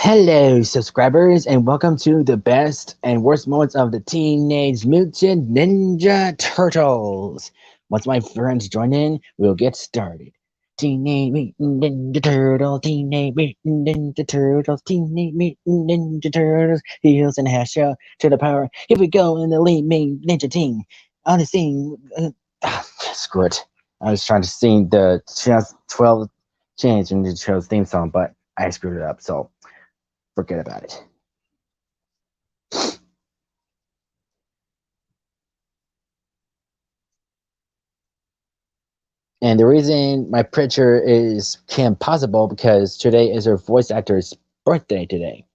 Hello, subscribers, and welcome to the best and worst moments of the Teenage Mutant Ninja Turtles. Once my friends join in, we'll get started. Teenage Mutant Ninja Turtles, Teenage Mutant Ninja Turtles, Teenage Mutant Ninja Turtles, heels and hair show to the power. Here we go in the lead main ninja team. On the scene, screw it. I was trying to sing the 12 Teenage Ninja Turtles theme song, but I screwed it up, so forget about it. And the reason my picture is Kim possible because today is her voice actor's birthday today.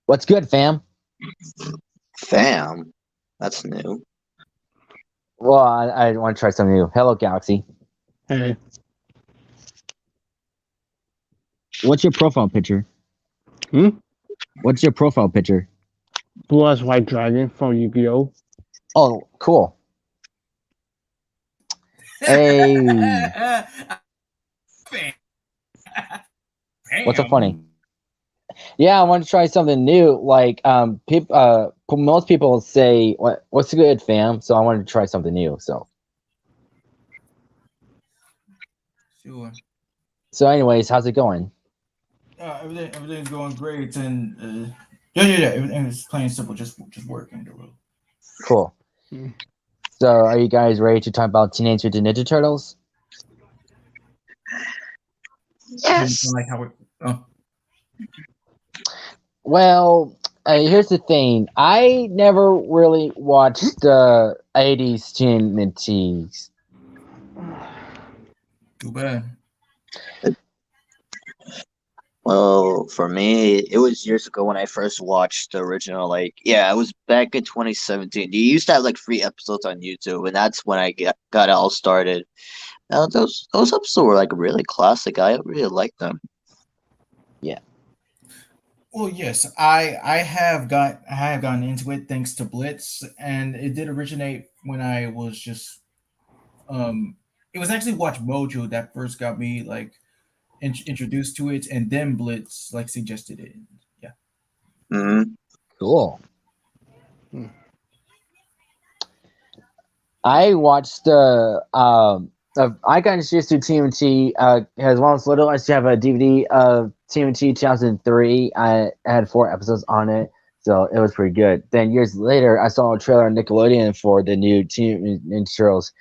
What's good, fam? Fam? That's new. Well, I want to try something new. Hello, Galaxy. Hey, What's your profile picture? hmm? What's your profile picture? Blue Eyes White Dragon from Yu-Gi-Oh! Oh, cool. Hey, what's so funny? Yeah, I want to try something new. Like, most people say, "What's good, fam?" So I wanted to try something new. Sure. Anyways, how's it going? Everything's going great, and yeah. Everything is plain simple, just working the road. Cool. Hmm. So, are you guys ready to talk about Teenage Mutant Ninja Turtles? Yes. Like how it. Oh, Well, here's the thing. I never really watched the '80s TMNTs. too bad. Well, for me, it was years ago when I first watched the original. It was back in 2017. You used to have like free episodes on YouTube, and that's when I got it all started. Now those episodes were like really classic. I really liked them. Yeah. Well, yes, I have gotten into it thanks to Blitz, and it did originate when I was just um. It was actually Watch Mojo that first got me like introduced to it, and then Blitz like suggested it. Yeah. Hmm. Cool. Hmm. I watched I got introduced to TMNT as well as little. I used to have a DVD of TMNT 2003. I had 4 episodes on it, so it was pretty good. Then years later, I saw a trailer on Nickelodeon for the new Teenage Ninja Turtles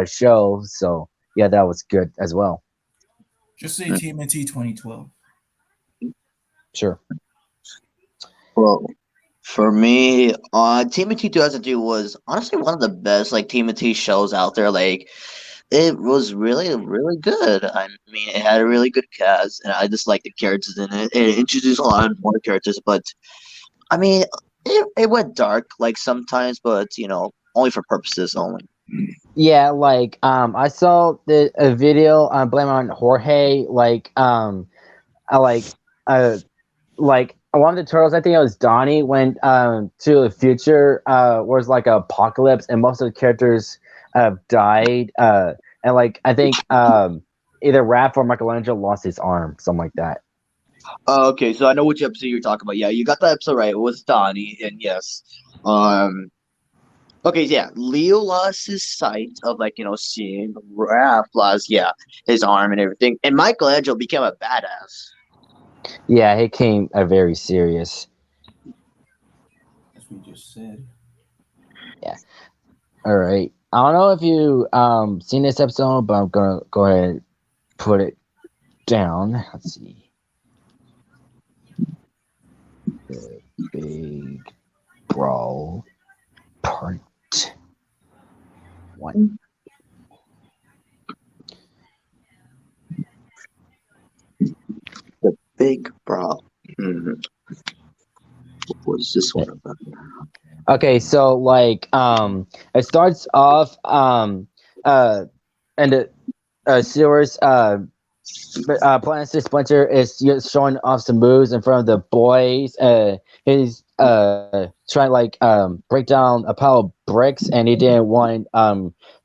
show. So yeah, that was good as well. Just say TMNT 2012. Sure. Well, for me, TMNT 2002 was honestly one of the best like TMNT shows out there. Like, it was really, really good. I mean, it had a really good cast, and I just liked the characters in it. It introduced a lot of more characters, but I mean, it went dark like sometimes, but only for purposes only. Yeah, like I saw a video on Blame on Jorge, I like one of the turtles, I think it was Donnie, went to the future was like an apocalypse and most of the characters died and like I think either Raph or Michelangelo lost his arm, something like that. Okay, so I know which episode you're talking about. Yeah, you got the episode right. It was Donnie, and yes. Okay, yeah. Leo lost his sight of seeing. Raph lost his arm and everything, and Michelangelo became a badass. Yeah, he came very serious. As we just said. Yeah. All right. I don't know if you seen this episode, but I'm gonna go ahead and put it down. Let's see. The Big Brawl Part 1. big problem. What was this one about? Okay, so like it starts off uh and the sewers Planetary Splinter is showing off some moves in front of the boys. He's trying to like break down a pile of bricks, and he didn't want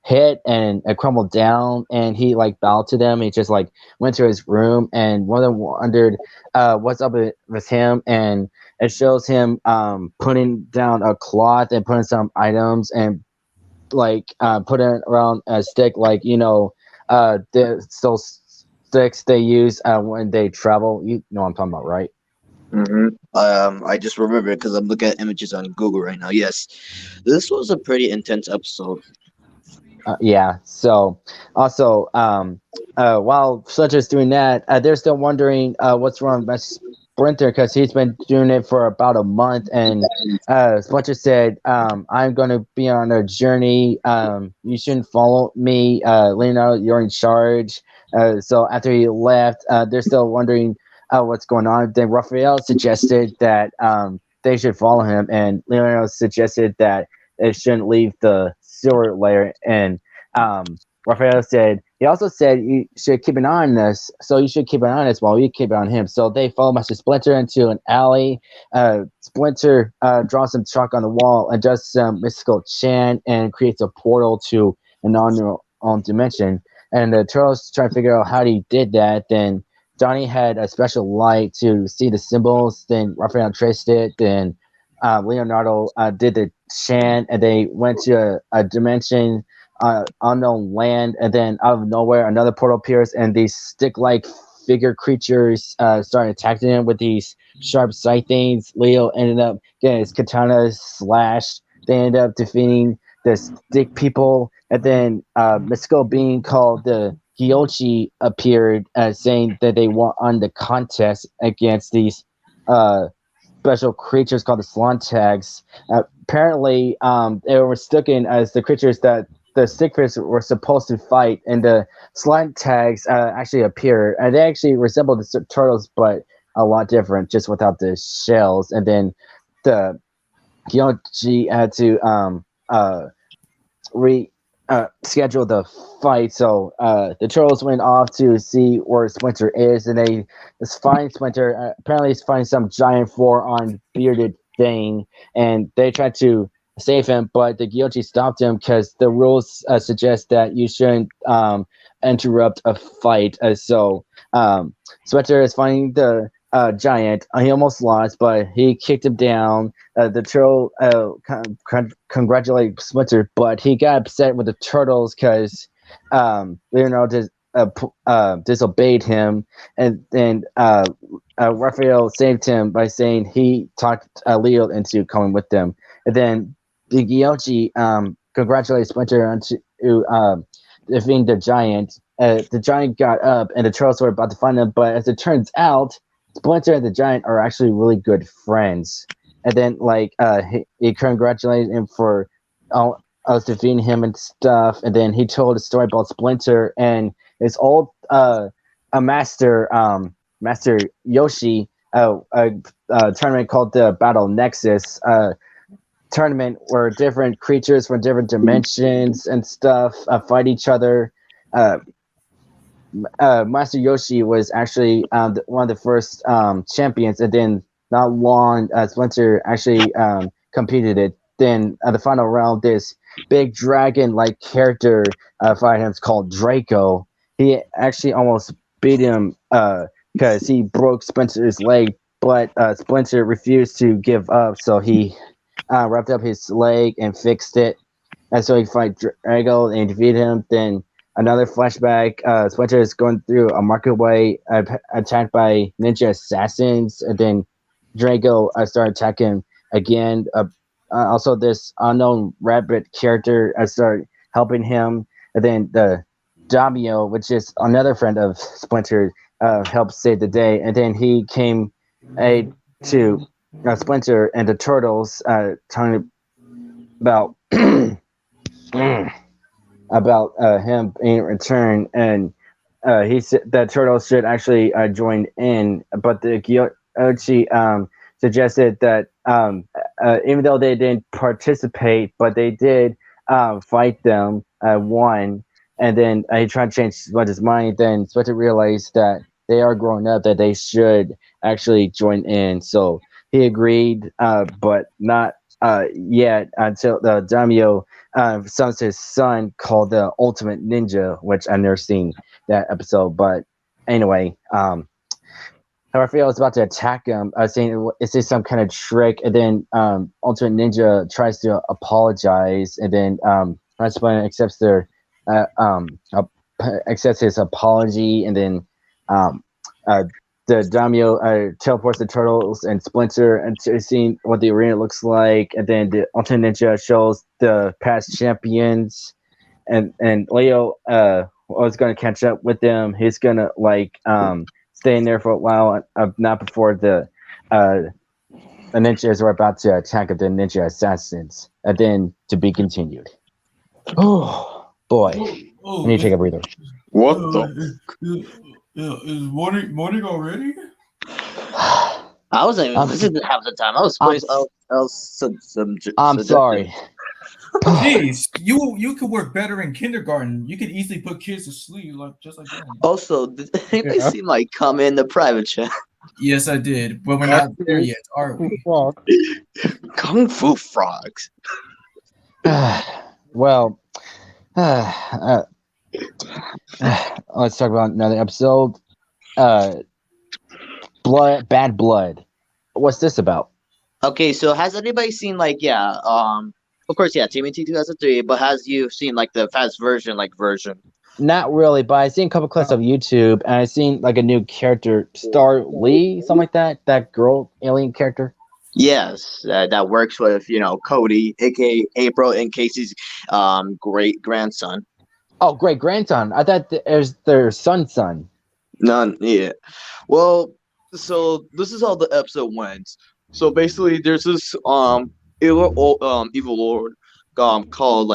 hit, and it crumbled down, and he like bowed to them. He just like went to his room, and one of them wondered what's up with him, and it shows him putting down a cloth and putting some items and like putting around a stick, like sticks they use when they travel. You know what I'm talking about, right? I just remember because I'm looking at images on Google right now. Yes, this was a pretty intense episode. Yeah. So also, while Fletcher's doing that, they're still wondering what's wrong with Splinter because he's been doing it for about a month, and Fletcher said, "I'm going to be on a journey. You shouldn't follow me, Leonardo. You're in charge." So after he left, they're still wondering what's going on. Then Raphael suggested that they should follow him, and Leonardo suggested that they shouldn't leave the sewer layer. And Raphael said, he also said you should keep an eye on this, so you should keep an eye on this while you keep an eye on him. So they follow Master Splinter into an alley. Splinter draws some chalk on the wall, adjusts some mystical chant, and creates a portal to an unknown dimension. And the turtles try to figure out how he did that. Then Donnie had a special light to see the symbols. Then Raphael traced it. Then Leonardo did the chant, and they went to a dimension, unknown land, and then out of nowhere, another portal appears, and these stick-like figure creatures started attacking him with these sharp sight things. Leo ended up getting his katana slashed. They ended up defeating the stick people, and then mystical being called the Gyochi appeared, saying that they won the contest against these special creatures called the Slon Tags. Apparently, they were mistaken as the creatures that the stickfish were supposed to fight, and the Slime Tags actually appeared. And they actually resembled the turtles, but a lot different, just without the shells. And then the Gyochi had to schedule the fight. So the turtles went off to see where Splinter is, and they find Splinter. Apparently, he's finding some giant four-armed bearded thing, and they tried to save him, but the Gyochi stopped him because the rules suggest that you shouldn't interrupt a fight. So Splinter is finding the giant. He almost lost, but he kicked him down. The turtle congratulated Splinter, but he got upset with the turtles because Leonardo disobeyed him, and then Raphael saved him by saying he talked Leo into coming with them. And then the Gyochi congratulated Splinter on defeating the giant. The giant got up, and the turtles were about to find him, but as it turns out, Splinter and the giant are actually really good friends. And then, like, he congratulated him for us defeating him and stuff. And then he told a story about Splinter and his old master Yoshi, a tournament called the Battle Nexus. Tournament where different creatures from different dimensions and stuff fight each other. Master Yoshi was actually one of the first champions, and then not long Splinter actually competed it. Then the final round, this big dragon-like character fight him. It's called Draco. He actually almost beat him because he broke Splinter's leg, but Splinter refused to give up, so he wrapped up his leg and fixed it. And so he fight Drago and defeated him. Then another flashback, Splinter is going through a marketway attacked by ninja assassins. And then Drago started attacking again. Also, this unknown rabbit character started helping him. And then the Damio, which is another friend of Splinter, helped save the day. And then he came to Splinter and the Turtles, talking about about him being returned, and the turtles should actually join in, but the Gyochi suggested that even though they didn't participate, but they did fight them, won, and then he tried to change Splinter's mind. Then Splinter realized that they are grown up, that they should actually join in. So he agreed, but not yet until the daimyo summons his son called the Ultimate Ninja, which I've never seen that episode. But anyway, Raphael is about to attack him, saying it's just some kind of trick, and then Ultimate Ninja tries to apologize, and then Rasputin accepts their accepts his apology, and then um, uh, the daimyo teleports the turtles and Splinter into seeing what the arena looks like, and then the Ultimate Ninja shows the past champions, and Leo was going to catch up with them. He's gonna stay in there for a while, not before the ninjas are about to attack the ninja assassins, and then to be continued. Oh boy, I need to take a breather. What the? Is morning already? I wasn't even listening half the time. I was playing. I'm sorry. Jeez, you could work better in kindergarten. You could easily put kids to sleep, just like that. Also, did anybody see my comment in the private chat? Yes, I did, but we're not there yet, are we? Kung Fu frogs. Well, let's talk about another episode. Bad blood. What's this about? Okay, so has anybody seen of course, yeah, TMT 2003, but has you seen like the fast version version? Not really, but I've seen a couple clips of YouTube, and I've seen like a new character, Star Lee, something like that. That girl alien character. Yes, that works with Cody, aka April, and Casey's great grandson. Oh, great grandson! I thought it was their son's son. None, yeah. Well, so this is how the episode went. So basically, there's this evil lord called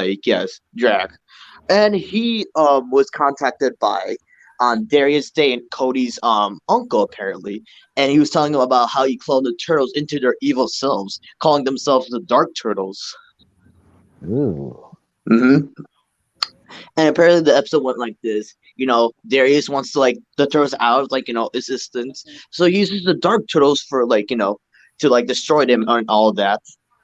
Jack, and he was contacted by Darius Day and Cody's uncle apparently, and he was telling him about how he cloned the turtles into their evil selves, calling themselves the Dark Turtles. Ooh. Mm-hmm. And apparently the episode went like this. Darius wants to the turtles out of existence. So he uses the Dark Turtles for to destroy them and all that.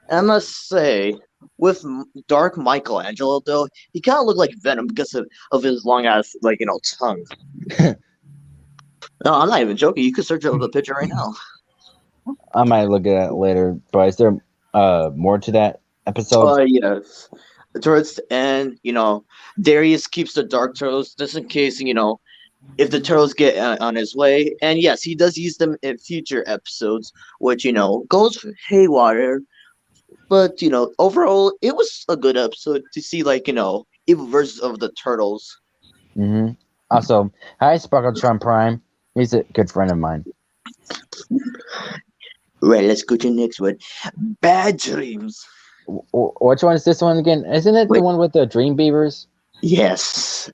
And I must say, with Dark Michelangelo though, he kind of looked like Venom because of his long ass tongue. No, I'm not even joking. You could search up the picture right now. I might look at it later. But is there more to that episode? Yes. Towards the end, Darius keeps the Dark Turtles just in case, if the Turtles get on his way. And yes, he does use them in future episodes, which, goes haywire. But, overall, it was a good episode to see, evil versions of the Turtles. Mm-hmm. Also, hi, Sparkletron Prime. He's a good friend of mine. Right, let's go to the next one. Bad Dreams. Which one is this one again? Isn't it the one with the Dream Beavers? Yes.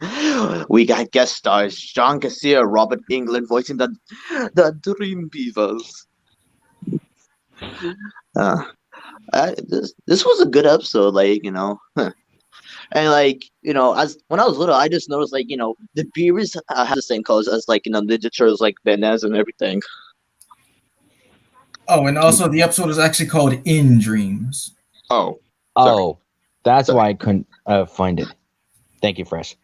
We got guest stars John Garcia, Robert England voicing the Dream Beavers. This was a good episode, and as when I was little, I just noticed the beavers have the same colors as Ninja Turtles, bandanas and everything. Oh, and also the episode is actually called In Dreams. Oh, that's why I couldn't find it. Thank you, Fresh.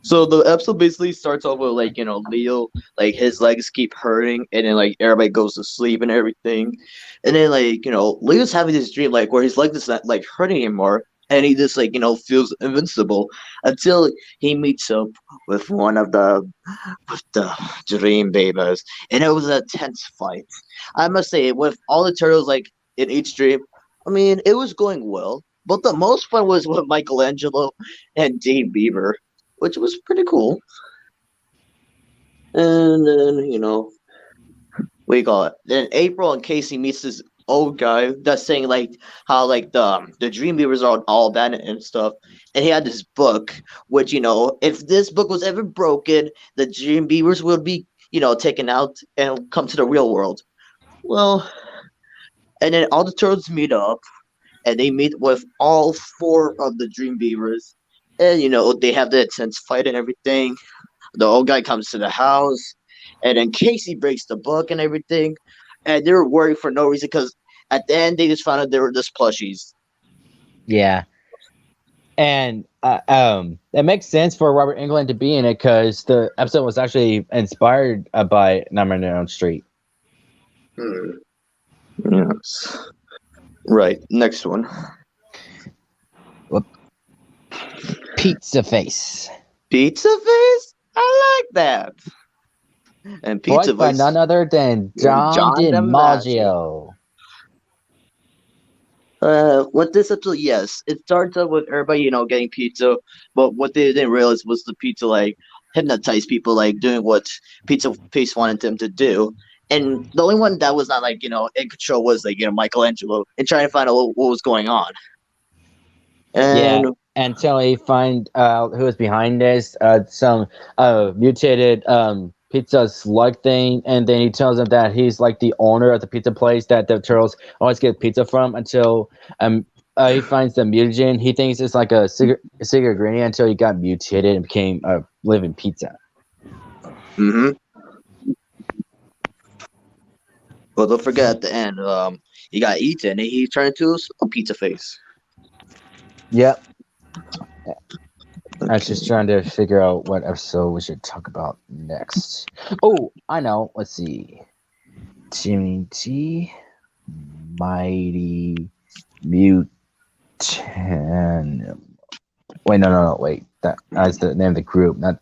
So the episode basically starts off with Leo, his legs keep hurting, and then everybody goes to sleep and everything, and then Leo's having this dream where his leg is not hurting anymore, and he just feels invincible until he meets up with one of the Dream Babies, and it was a tense fight. I must say, with all the turtles in each dream, I mean it was going well, but the most fun was with Michelangelo and Dean Beaver, which was pretty cool. And then, we got it. Then April and Casey meets this old guy that's saying like how like the dream beavers are all abandoned and stuff, and he had this book, which if this book was ever broken, the dream beavers would be taken out and come to the real world. Well, and then all the turtles meet up, and they meet with all four of the dream beavers, and they have the intense fight and everything. The old guy comes to the house, and then Casey breaks the book and everything, and they were worried for no reason because at the end they just found out they were just plushies. Yeah, and it makes sense for Robert Englund to be in it because the episode was actually inspired by Nightmare on Elm Street. Yes. Right. Next one. Pizza Face. Pizza Face. I like that. And Pizza Voiced by Face. none other than John DiMaggio. With this episode, yes, it starts out with everybody, getting pizza, but what they didn't realize was the pizza like hypnotized people, like doing what Pizza Face wanted them to do. And the only one that was not like in control was like Michelangelo and trying to find out what was going on. And until he find out who is behind this, some mutated pizza slug thing, and then he tells them that he's like the owner of the pizza place that the turtles always get pizza from until he finds the mutagen. He thinks it's like a secret ingredient until he got mutated and became a living pizza. Mm-hmm. Well, don't forget at the end, he got eaten and he turned into a Pizza Face. Yep. I was just trying to figure out what episode we should talk about next. Oh, I know. Let's see. TMT Mighty Mutant. Wait, no. Wait. That's the name of the group. Not.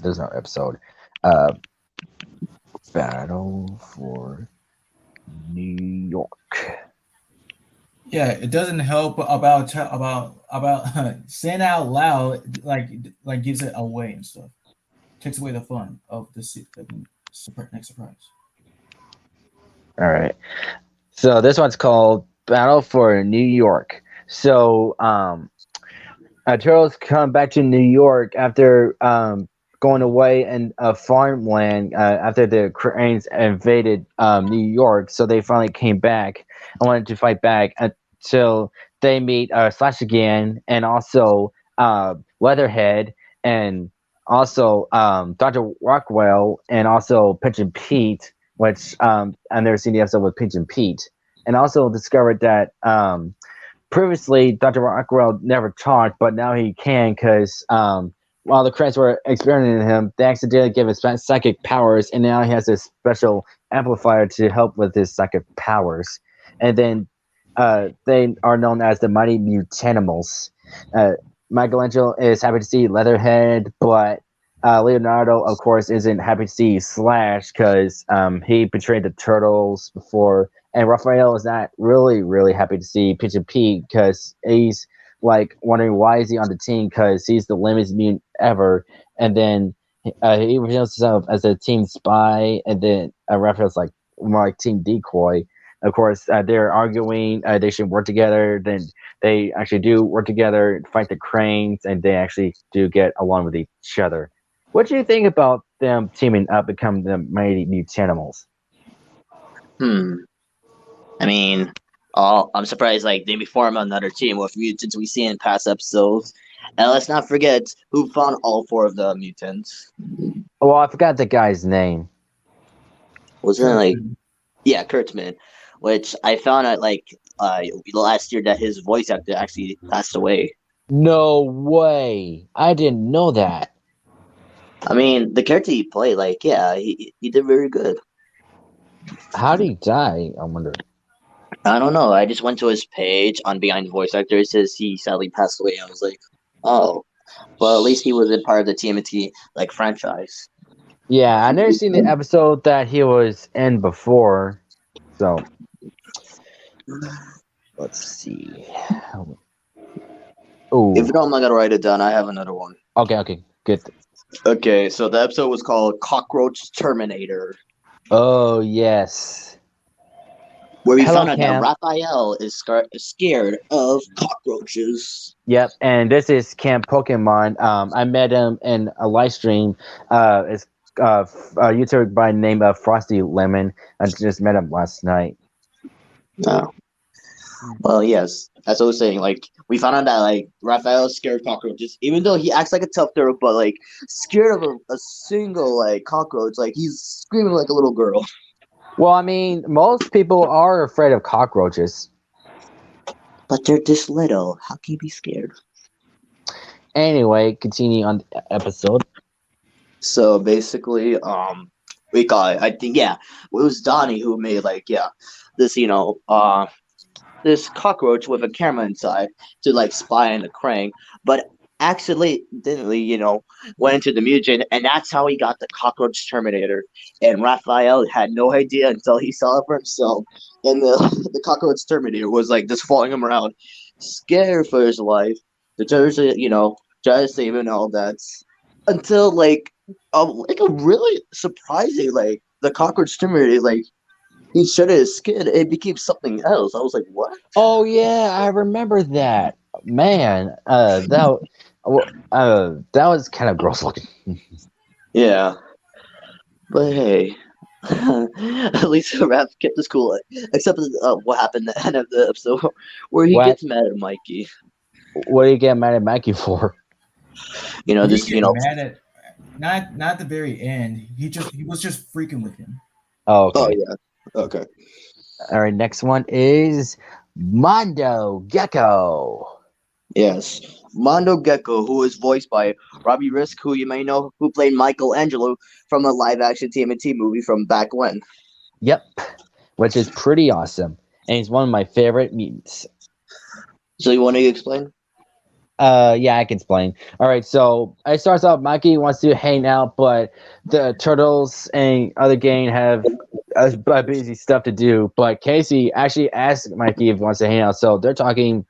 There's no episode. Battle for New York. Yeah, it doesn't help about saying out loud like gives it away and stuff. Takes away the fun of the next surprise. All right. So this one's called Battle for New York. So turtles come back to New York after going away in a farmland after the cranes invaded New York. So they finally came back and wanted to fight back until they meet Slash again, and also Leatherhead, and also Dr. Rockwell, and also Pigeon Pete, which I've never seen the episode with Pigeon Pete, and also discovered that previously Dr. Rockwell never talked, but now he can because while the cranes were experimenting on him, they accidentally gave him psychic powers, and now he has a special amplifier to help with his psychic powers. And then they are known as the Mighty Mutanimals. Michelangelo is happy to see Leatherhead, but Leonardo, of course, isn't happy to see Slash because he betrayed the turtles before. And Raphael is not really happy to see Pigeon Pete because he's like wondering why is he on the team because he's the lamest mutant ever. And then he reveals himself as a team spy, and then Raphael's like more like team decoy. Of course, they're arguing they should work together. Then they actually do work together, fight the cranes, and they actually do get along with each other. What do you think about them teaming up, becoming the Mighty Mutanimals? I mean, I'm surprised like they form another team with mutants we see in past episodes. And let's not forget who found all four of the mutants. Well, I forgot the guy's name. Wasn't it like, yeah, Kurtzman, which I found out like last year that his voice actor actually passed away. No way! I didn't know that. I mean, the character he played, like, yeah, he did very good. How did he die? I wonder. I don't know. I just went to his page on Behind the Voice Actor. It says he sadly passed away. I was like, oh, well, at least he was a part of the TMNT like franchise. Yeah, I never seen the episode that he was in before. So let's see. Oh, If you don't, I'm not gonna write it down. I have another one. okay, good. Okay, so the episode was called Cockroach Terminator. Oh yes. where we Hello, found out that Cam. Raphael is scared of cockroaches. Yep, and this is Camp Pokemon. I met him in a live stream. It's a YouTuber by the name of Frosty Lemon. I just met him last night. Oh. Well, yes. As I was saying, like we found out that like Raphael is scared of cockroaches, even though he acts like a tough turtle, but like scared of a single like cockroach, like he's screaming like a little girl. Well, I mean, most people are afraid of cockroaches. But they're this little. How can you be scared? Anyway, continue on the episode. So basically, we got I think it was Donnie who made like this this cockroach with a camera inside to like spy on the Krang, but accidentally, went into the mutagen, and that's how he got the cockroach Terminator. And Raphael had no idea until he saw it for himself, and the the cockroach Terminator was like just following him around, scared for his life. The turtles, try to save him and all that, until like a really surprising like the cockroach Terminator like he shedded his skin, it became something else. I was like, what? Oh yeah, I remember that. Man, that was kind of gross looking. Yeah. But hey, at least Raph kept his cool. Except what happened at the end of the episode where he What? gets mad at Mikey. What do you get mad at Mikey for? You know, He this, get mad at not the very end. He was just freaking with him. Oh, okay. Oh, yeah. Okay. All right, next one is Mondo Gekko. Yes. Mondo Gekko, who is voiced by Robbie Risk, who you may know, who played Michelangelo from the live action TMNT movie from back when. Yep, which is pretty awesome, and he's one of my favorite mutants. So you want to explain? Yeah, I can explain. All right, so it starts off. Mikey wants to hang out, but the turtles and other gang have busy stuff to do. But Casey actually asks Mikey if he wants to hang out, so they're talking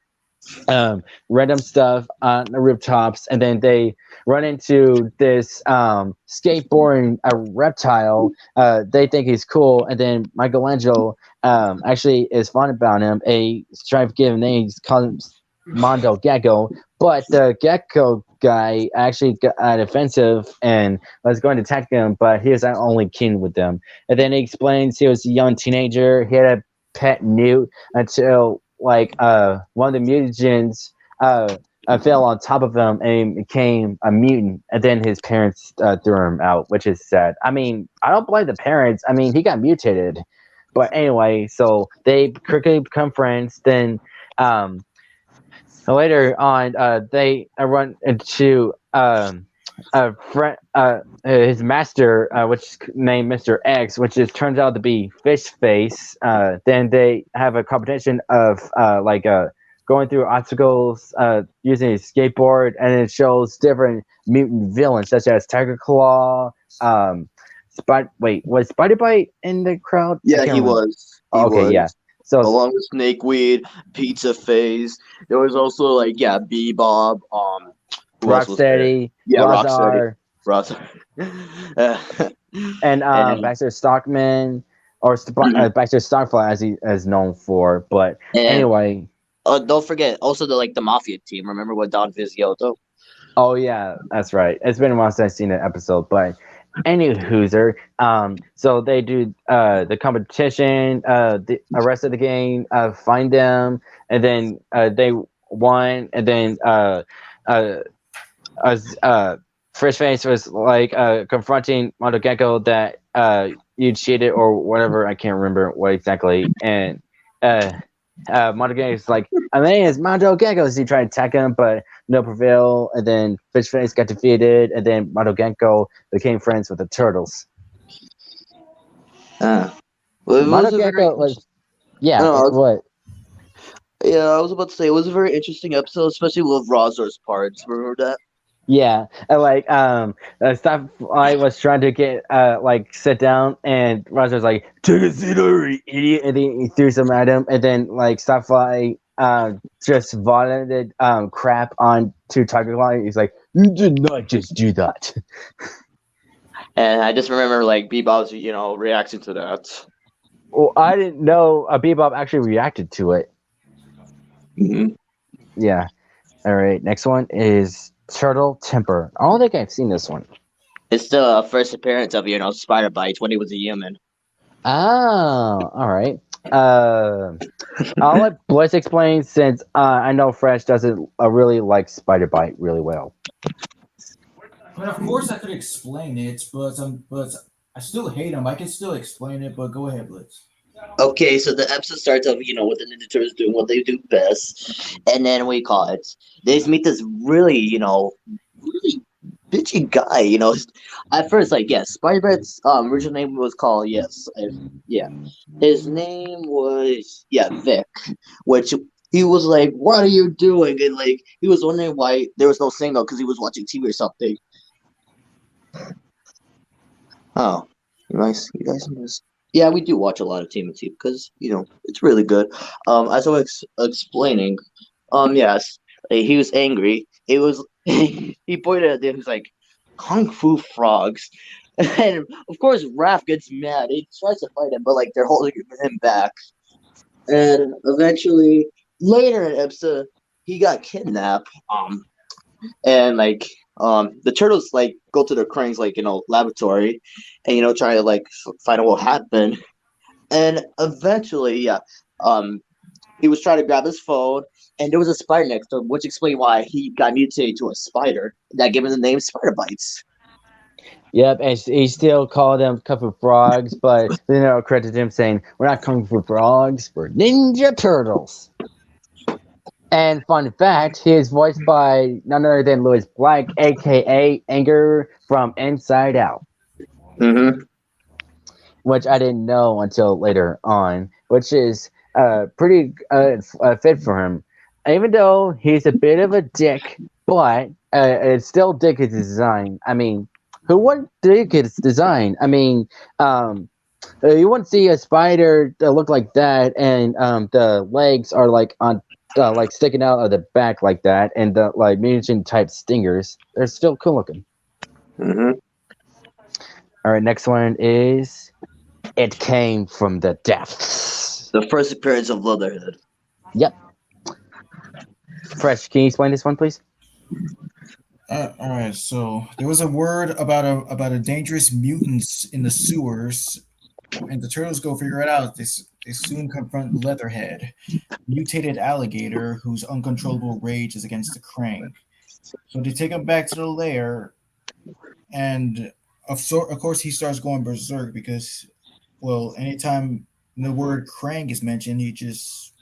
random stuff on the rooftops, and then they run into this skateboarding reptile. They think he's cool, and then Michelangelo actually is fun about him. A stripe given name, he's called him Mondo Gekko, but the Gecko guy actually got offensive and was going to attack him, but he was not only keen with them. And then he explains he was a young teenager. He had a pet newt until like one of the mutagens fell on top of him and became a mutant, and then his parents threw him out, which is sad. I mean, I don't blame the parents. I mean, he got mutated, but anyway, so they quickly become friends. Then later on, they run into a friend, his master, which is named Mr. X, which is turns out to be Fish Face. Then they have a competition of going through obstacles using a skateboard, and it shows different mutant villains such as Tiger Claw. Was Spiderbite in the crowd? Yeah, he was. He was. Yeah. So along with Snakeweed, Pizza Phase. There was also like Bebop, who else was there? Rocksteady, Yeah, Razar, Rockstar. and Baxter Stockman, or Baxter Stockfly, as he is known for. But anyway, don't forget also the Mafia team. Remember what Don Vizziotto? Oh yeah, that's right. It's been a while since I've seen an episode, but any hooser. So they do the competition, the rest of the game, find them, and then they won, and then Fish Face was like confronting Mondo Gekko that you cheated or whatever. I can't remember what exactly, and Mondo Gekko is like, my name is Mondo Gekko. So he tried to attack him, but no prevail. And then Fish Face got defeated, and then Mondo Gekko became friends with the turtles. Well, Mondo Gekko was, what? Yeah, I was about to say it was a very interesting episode, especially with Razor's parts. Remember that? Yeah, and like stuff I was trying to get sit down, and Roger was like, "Take a seat, you idiot!" And then he threw some at him, and then like Starfly just vomited crap onto Tiger Claw. He's like, "You did not just do that." And I just remember like Bebop's reaction to that. Well, I didn't know Bebop actually reacted to it. Hmm. Yeah. All right. Next one is Turtle Temper. I don't think I've seen this one. It's the first appearance of Spiderbite when he was a human. Oh, all right. I'll let Bliss explain since I know Fresh doesn't really like Spiderbite really well. But of course, I could explain it, but I still hate him. I can still explain it, but go ahead, Blitz. Okay, so the episode starts off, with the Ninja Turtles doing what they do best, and then we call it. They meet this really, really bitchy guy. At first, like, yes, Spider-Man's original name was called yeah, his name was Vic, which he was like, "What are you doing?" And like he was wondering why there was no signal because he was watching TV or something. Oh, you guys missed. Yeah, we do watch a lot of Timothy because it's really good. As I was explaining, yes, like, he was angry. It was he pointed at them. He was like, "Kung Fu frogs," and of course, Raph gets mad. He tries to fight him, but like they're holding him back. And eventually, later in the episode, he got kidnapped. And like the turtles like go to their cranes like laboratory and try to like find out what happened, and eventually he was trying to grab his phone and there was a spider next to him, which explained why he got mutated to a spider that gave him the name Spider Bites. Yep, and he still called them Kung Fu Frogs, but credited him saying, "We're not Kung Fu Frogs, we're Ninja Turtles." And fun fact, he is voiced by none other than Louis Black, aka Anger from Inside Out, Mm-hmm. which I didn't know until later on, which is pretty fit for him. Even though he's a bit of a dick, but it's still dick his design. I mean, who wouldn't dig his design? I mean, you wouldn't see a spider that look like that, and the legs are like on, like sticking out of the back like that, and the like mutant type stingers. They're still cool looking. Mm-hmm. All right, next one is It Came from the Depths. The first appearance of Leatherhead. Yep. Fresh, can you explain this one, please? All right, so there was a word about a dangerous mutants in the sewers, and the turtles go figure it out. They soon confront Leatherhead, mutated alligator whose uncontrollable rage is against the Krang. So they take him back to the lair, and of course he starts going berserk because, well, anytime the word Krang is mentioned, he just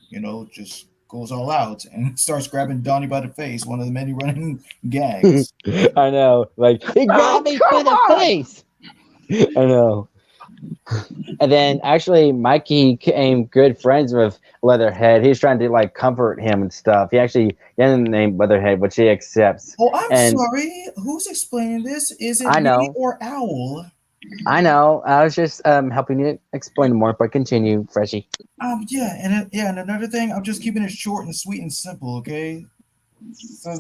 goes all out and starts grabbing Donnie by the face. One of the many running gags. I know, like he grabbed me by the face. I know. And then actually, Mikey became good friends with Leatherhead. He's trying to like comfort him and stuff. He actually didn't name Leatherhead, which he accepts. Oh, I'm And sorry. Who's explaining this? Is it I me know, or Owl? I know. I was just helping you explain more, but continue, Freshie. Yeah, and another thing, I'm just keeping it short and sweet and simple, okay? So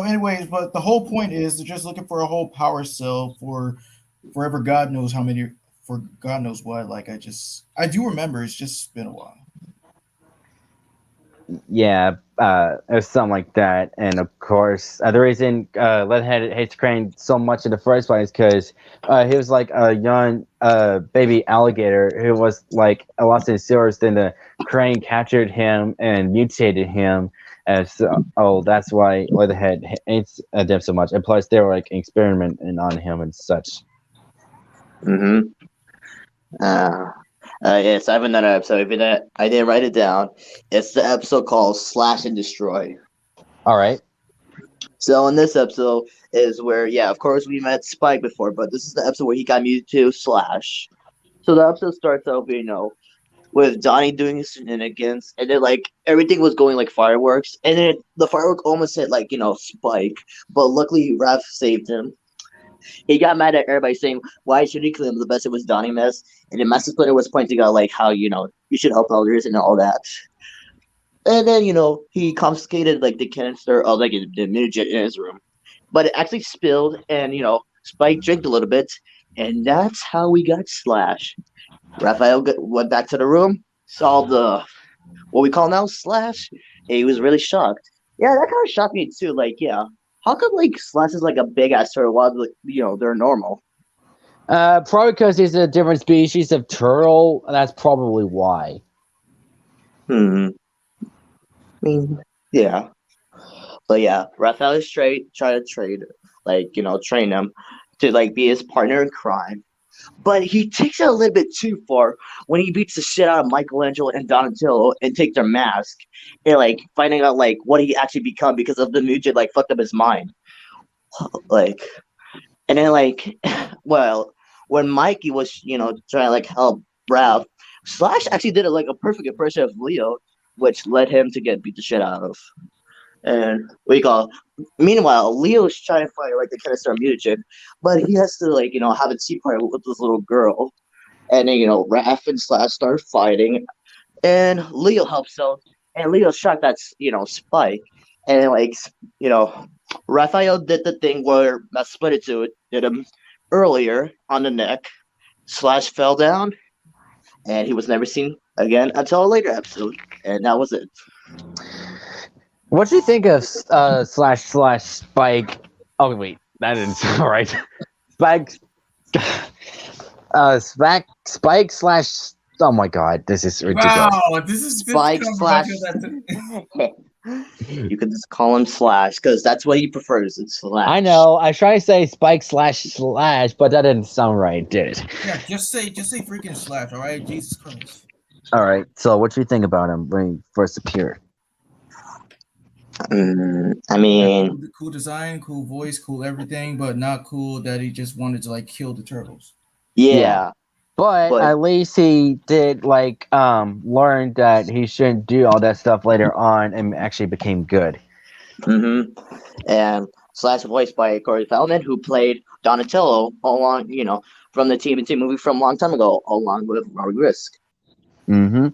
anyways, but the whole point is they're just looking for a whole power cell for forever. God knows how many, for God knows what. Like I do remember. It's just been a while. Yeah, it was something like that. And of course, the reason Leatherhead hates Crane so much in the first place because he was like a young baby alligator who was like lost in the sewers. Then the Crane captured him and mutated him. And so, that's why Leatherhead hates them so much. And plus, they were like experimenting on him and such. Mm-hmm. Yes, I have another episode. I didn't write it down. It's the episode called Slash and Destroy. All right. So in this episode is where, of course we met Spike before, but this is the episode where he got muted to Slash. So the episode starts out, with Donnie doing his shenanigans, and then like everything was going like fireworks, and then the firework almost hit like Spike, but luckily Raph saved him. He got mad at everybody saying, "Why should he claim the best it was Donnie mess?" And then Master Splinter was pointing out like how you should help others and all that. And then he confiscated like the canister of like the midget in his room, but it actually spilled, and Spike drank a little bit, And that's how we got Slash. Raphael went back to the room, saw the what we call now Slash, and he was really shocked. Yeah, that kind of shocked me too. Like, yeah, how come like Slash is like a big ass turtle while like, they're normal? Probably because he's a different species of turtle. That's probably why. Hmm. I mean, yeah, but yeah, Raphael is try to trade, like train him to like be his partner in crime. But he takes it a little bit too far when he beats the shit out of Michelangelo and Donatello and take their mask and like finding out like what he actually become because of the Mugen like fucked up his mind. Like and then like well when Mikey was trying to like help Raph, Slash actually did like a perfect impression of Leo, which led him to get beat the shit out of. And what you call meanwhile, Leo's trying to find like the Kennesaw Mutagen, but he has to like have a tea party with this little girl. And then Raph and Slash start fighting, and Leo helps out, and Leo's shocked that's Spike, and like Raphael did the thing where Split It did him earlier on the neck. Slash fell down, and he was never seen again until a later episode, and that was it. What do you think of slash Spike? Oh wait, that didn't sound right. Spike, Spike slash. Oh my god, this is ridiculous. Wow, this is Spike slash. You can just call him Slash because that's what he prefers. It's Slash. I know. I try to say Spike slash, but that didn't sound right, did it? Yeah, just say freaking Slash, all right? Jesus Christ. All right. So, what do you think about him when he first appeared? I mean, yeah, cool design, cool voice, cool everything, but not cool that he just wanted to like kill the turtles. Yeah. But at least he did like learn that he shouldn't do all that stuff later on and actually became good. Mm-hmm. And Slash voiced by Corey Feldman, who played Donatello along, from the TMNT movie from a long time ago, along with Robert Risk. Mm-hmm.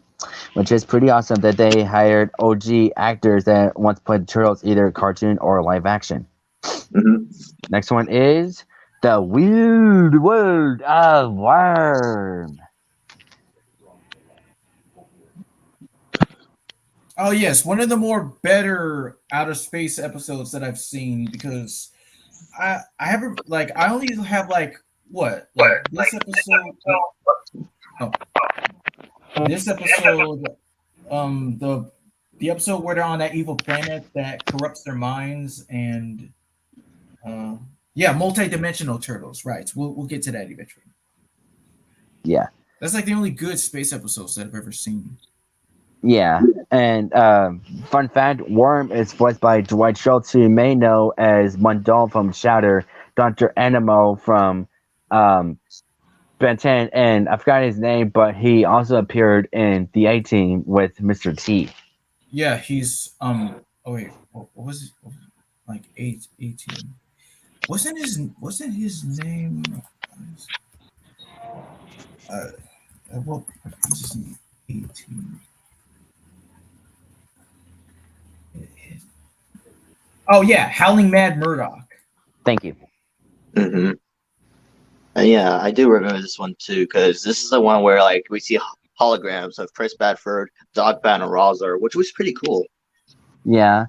Which is pretty awesome that they hired OG actors that once played the Turtles, either cartoon or live action. Mm-hmm. Next one is The Weird World of Worm. Oh yes, one of the more better outer space episodes that I've seen because I haven't like I only have like what like this episode. Oh, this episode, the episode where they're on that evil planet that corrupts their minds and yeah, multi-dimensional turtles. Right, we'll get to that eventually. Yeah, that's like the only good space episodes that I've ever seen. Yeah, and fun fact, Worm is voiced by Dwight Schultz, who you may know as Mundell from Shatter, Dr. Animo from Ben 10, and I forgot his name, but he also appeared in The A-Team with Mr. T. Yeah, he's oh wait, what was it? Like 18. Wasn't his name what is his name? 18. Oh yeah, Howling Mad Murdoch. Thank you. Mm-hmm. Yeah, I do remember this one too, because this is the one where like we see holograms of Chris Badford, Dogpan, and Razor, which was pretty cool. Yeah.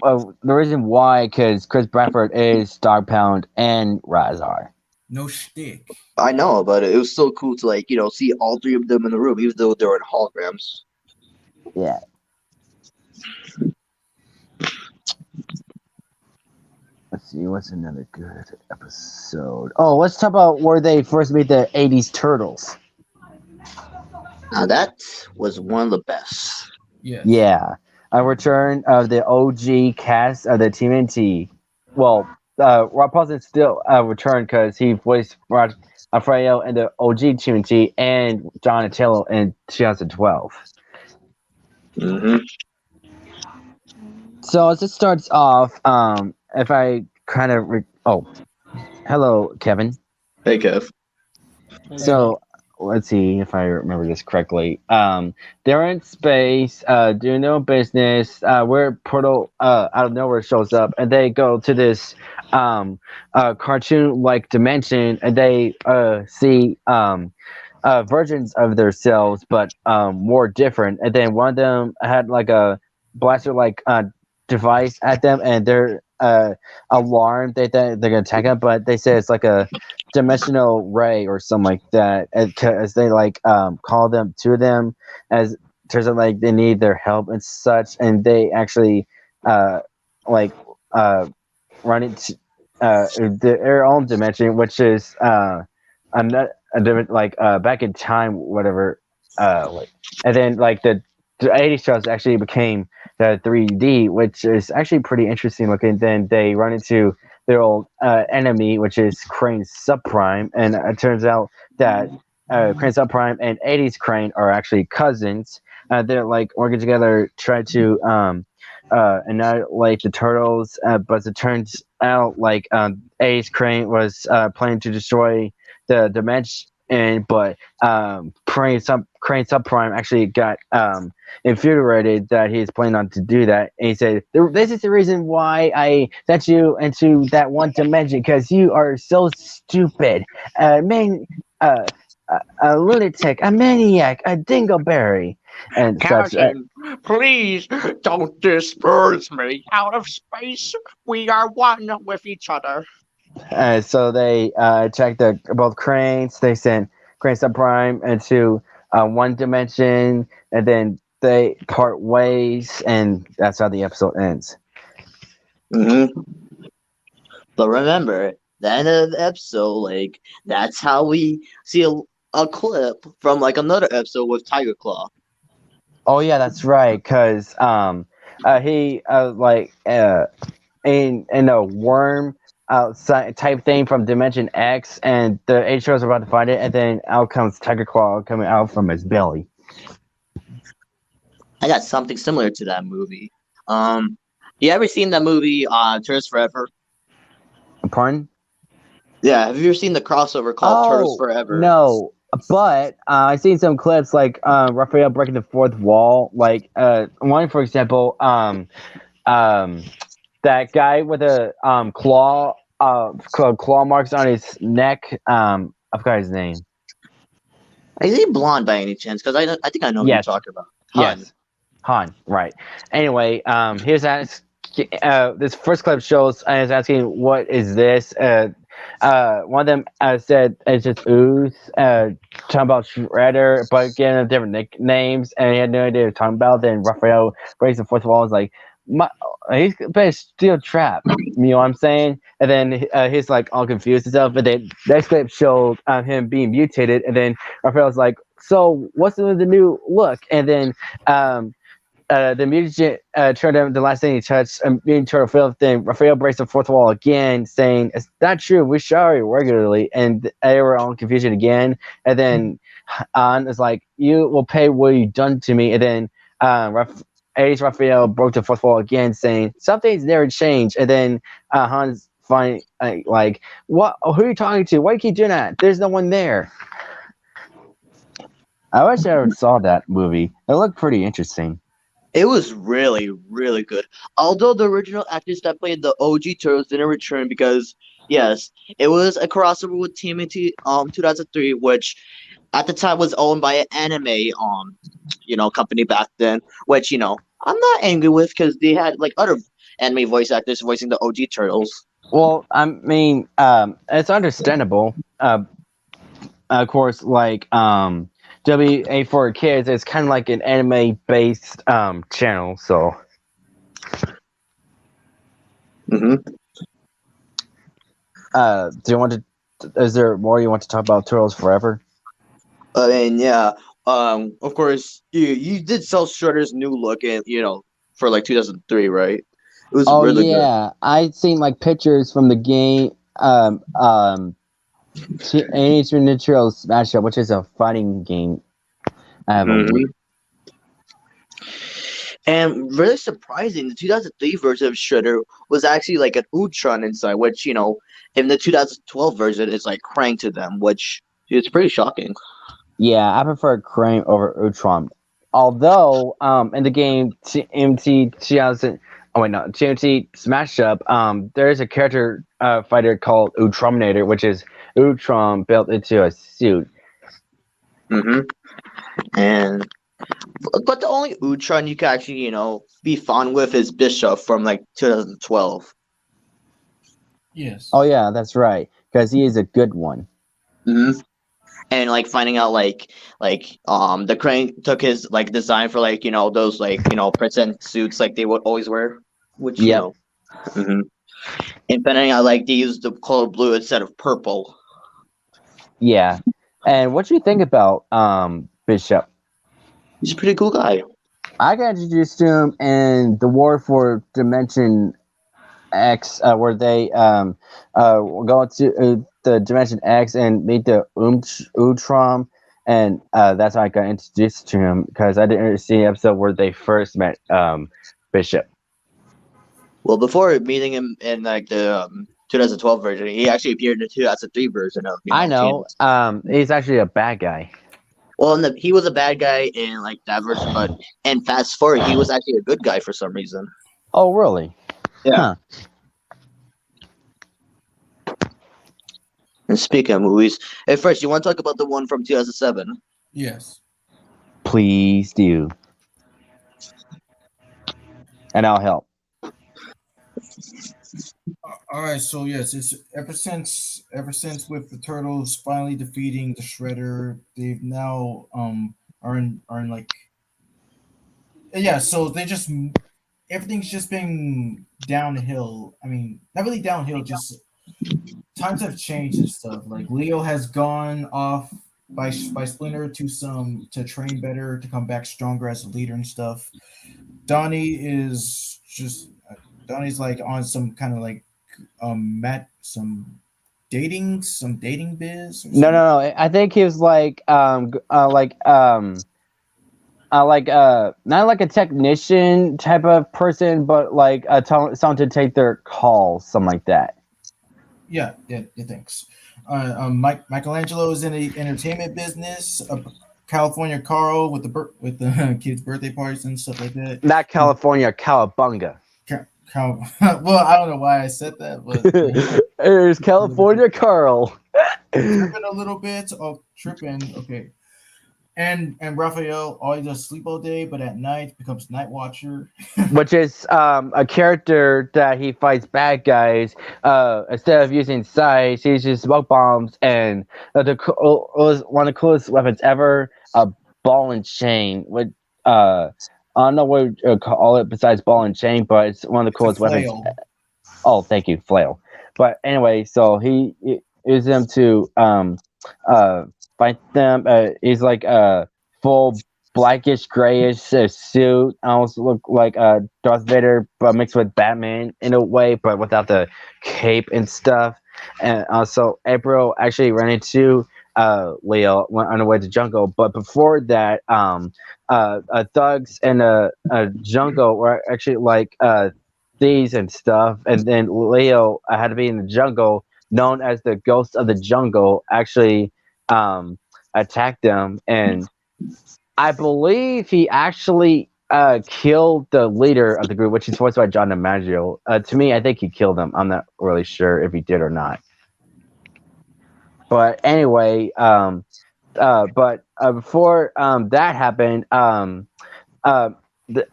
Well, the reason why, because Chris Bradford is Dogpound and Razor. No shtick. I know, but it was still cool to like see all three of them in the room, even though they were in holograms. Yeah. Let's see, what's another good episode? Oh, let's talk about where they first made the 80s Turtles. Now that was one of the best. Yes. Yeah. A return of the OG cast of the TMNT. Well, Rob Paulson still returned because he voiced Raphael in the OG TMNT and Donatello in 2012. Mm-hmm. So as it starts off, if I kind of hello Kevin. Hey Kev. So let's see if I remember this correctly. They're in space, doing their own business. Where Portal out of nowhere shows up, and they go to this cartoon-like dimension, and they see versions of themselves, but more different. And then one of them had like a blaster-like device at them, and they're alarmed. They're gonna attack them, but they say it's like a dimensional ray or something like that. As they like call them to them, as turns out like they need their help and such, and they actually uh like uh run into their own dimension, which is another a different like back in time, whatever. Like, and then like the 80s shows actually became the 3D, which is actually pretty interesting looking. Then they run into their old enemy, which is Crane Subprime, and it turns out that Crane Subprime and 80s Crane are actually cousins. They're like working together, try to annihilate the turtles, but it turns out like 80s Crane was planning to destroy the dimension. And but Crane Subprime actually got infuriated that he's planning on to do that, and he said, "This is the reason why I sent you into that one dimension because you are so stupid, man, uh, a lunatic, a maniac, a dingleberry, and such." Cousin, please don't disperse me out of space. We are one with each other. So they attacked both cranes. They sent Crane Subprime into one dimension, and then they part ways, and that's how the episode ends. Hmm. But remember, the end of the episode, like that's how we see a clip from like another episode with Tiger Claw. Oh yeah, that's right. Cause he like in a worm outside type thing from Dimension X, and the HRs are about to find it, and then out comes Tiger Claw coming out from his belly. I got something similar to that movie. You ever seen that movie Turtles Forever? Pardon? Yeah, have you ever seen the crossover called Turtles Forever? No, but I've seen some clips like Raphael breaking the fourth wall. Like one, for example, that guy with a claw marks on his neck. I forgot his name. Is he blonde by any chance? Because I think I know who you're Yes. talking about. Han. Yes, Han. Right. Anyway, here's that. This first clip shows I was asking, "What is this?" One of them said it's just ooze. Talking about Shredder, but getting different nicknames, and he had no idea what he was talking about. Then Raphael breaks the fourth wall. Was like, he's been a steel trap. You know what I'm saying? And then he's like all confused and stuff. But then next clip showed him being mutated, and then Raphael's like, "So what's the new look?" And then the mutant turned him. The last thing he touched, mutant turtle filth. Then Raphael breaks the fourth wall again, saying, "It's not true. We shower you regularly." And they were all in confusion again. And then Han is like, "You will pay what you done to me." And then Raphael broke the fourth wall again, saying, "Something's never changed." And then Han's finally like, "What? Who are you talking to? Why do you keep doing that? There's no one there." I wish I ever saw that movie. It looked pretty interesting. It was really, really good. Although the original actors that played the OG Turtles didn't return because, yes, it was a crossover with TMNT 2003, which at the time was owned by an anime company back then, which, I'm not angry with because they had like other anime voice actors voicing the OG Turtles. Well, I mean, it's understandable. Of course, like WA for Kids is kind of like an anime-based channel, so. Mm-hmm. Do you want to? Is there more you want to talk about Turtles Forever? I mean, yeah. Of course, you did sell Shredder's new look, and for like 2003, right? It was really good. I seen like pictures from the game. Teenage Mutant Ninja Turtles Smash Up, which is a fighting game. I have a Mhm. Wii. And really surprising, the 2003 version of Shredder was actually like an Ultron inside, which in the 2012 version is like cranked to them, which is pretty shocking. Yeah, I prefer Crane over Utrom. Although, in the game TMT 2000, oh wait, no, TMT Smash Up, there is a character fighter called Utrominator, which is Utrom built into a suit. Mm-hmm. And but the only Utron you can actually be fun with is Bishop from like 2012. Yes. Oh yeah, that's right, because he is a good one. Mm-hmm. And like finding out the Crane took his like design for like those like pretend suits like they would always wear, which Yep. hmm and finding out like they used the color blue instead of purple. Yeah. And what do you think about Bishop? He's a pretty cool guy. I got introduced to him in the War for Dimension X, where they go to the Dimension X and meet the Utrom, and that's how I got introduced to him because I didn't see the episode where they first met Bishop. Well, before meeting him in like the 2012 version, he actually appeared in the 2003 version of I know. TNT. He's actually a bad guy. Well, he was a bad guy in like that version, but in Fast Forward, he was actually a good guy for some reason. Oh, really? Yeah. Huh. And speaking of movies, at first, you want to talk about the one from 2007? Yes. Please do. And I'll help. All right. So yes, it's ever since with the turtles finally defeating the Shredder, they've now are in like yeah. So they just everything's just been downhill. I mean, not really downhill. Just times have changed and stuff. Like Leo has gone off by Splinter to train better, to come back stronger as a leader and stuff. Donnie is just Donnie's like on some kind of like some dating biz or something. No. I think he was like not like a technician type of person, but like someone to take their calls, something like that. Yeah, thanks. Michelangelo is in the entertainment business. California Carl with the kids' birthday parties and stuff like that. Not California, Cowabunga. Well, I don't know why I said that, but There's California Carl. tripping a little bit. Oh, tripping. Okay. And Raphael, all he does sleep all day, but at night becomes Night Watcher. Which is a character that he fights bad guys. Instead of using size, he uses smoke bombs, and one of the coolest weapons ever, a ball and chain. With I don't know what you call it besides ball and chain, but it's one of the coolest weapons. Oh, thank you, flail. But anyway, so he uses them to fight them. He's like a full blackish grayish suit. Almost look like Darth Vader, but mixed with Batman in a way, but without the cape and stuff. And also, April actually ran into Leo went on the way to jungle, but before that, thugs and jungle were actually like thieves and stuff. And then Leo had to be in the jungle, known as the Ghost of the Jungle, actually attacked them, and I believe he actually killed the leader of the group, which is voiced by John DiMaggio. To me, I think he killed him. I'm not really sure if he did or not. But anyway, before that happened,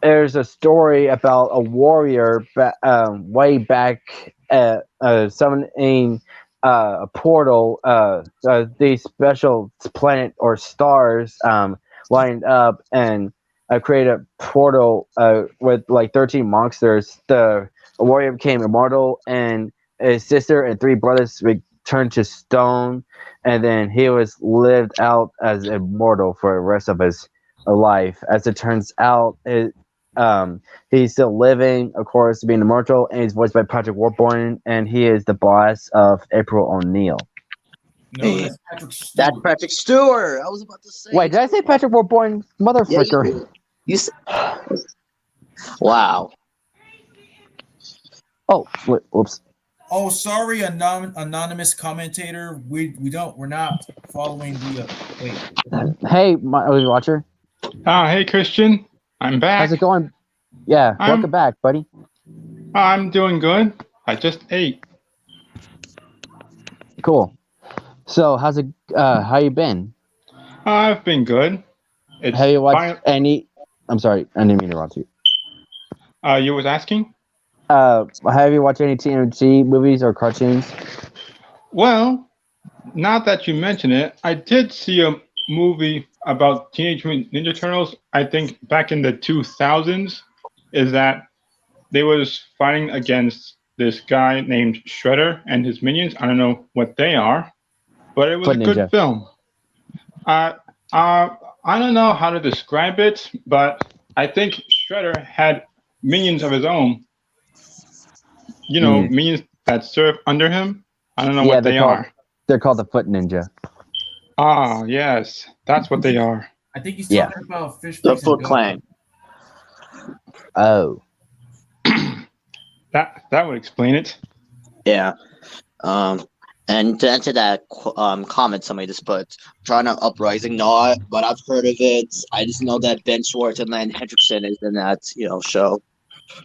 there's a story about a warrior way back summoning a portal, these special planet or stars lined up and create a portal with like 13 monsters. The warrior became immortal, and his sister and 3 brothers returned to stone, and then he was lived out as immortal for the rest of his life. As it turns out, he's still living, of course, being immortal, and he's voiced by Patrick Warburton, and he is the boss of April O'Neil. No, that's Patrick Stewart. That's Patrick Stewart. I was about to say. Wait, did I say Patrick Warburton? Motherfucker. Wow. Oh, whoops. Oh, sorry, anonymous commentator. We're not following the. Wait. Hey, my watcher, Hey Christian, I'm how's it back. going? Yeah, welcome I'm back, buddy. I'm doing good. I just ate. Cool. So, how's it? How you been? I've been good. Have It's you watched fine. any? I'm sorry, I didn't mean to interrupt you. You was asking? Have you watched any TNT movies or cartoons? Well, now that you mention it, I did see a movie about Teenage Mutant Ninja Turtles. I think back in the 2000s. Is that they was fighting against this guy named Shredder and his minions. I don't know what they are, but it was Foot a good Ninja. film. Uh, uh, I don't know how to describe it, but I think Shredder had minions of his own. You know, Mm. minions that serve under him. I don't know Yeah, what they are. they're called the Foot Ninja. Ah, yes, that's what they are. I think he's Yeah. talking about Fish The Freaks and Foot Clan. Oh, That would explain it. Yeah. And to answer that comment somebody just put, trying to Uprising, no, but I've heard of it. I just know that Ben Schwartz and Lance Hendrickson is in that, show.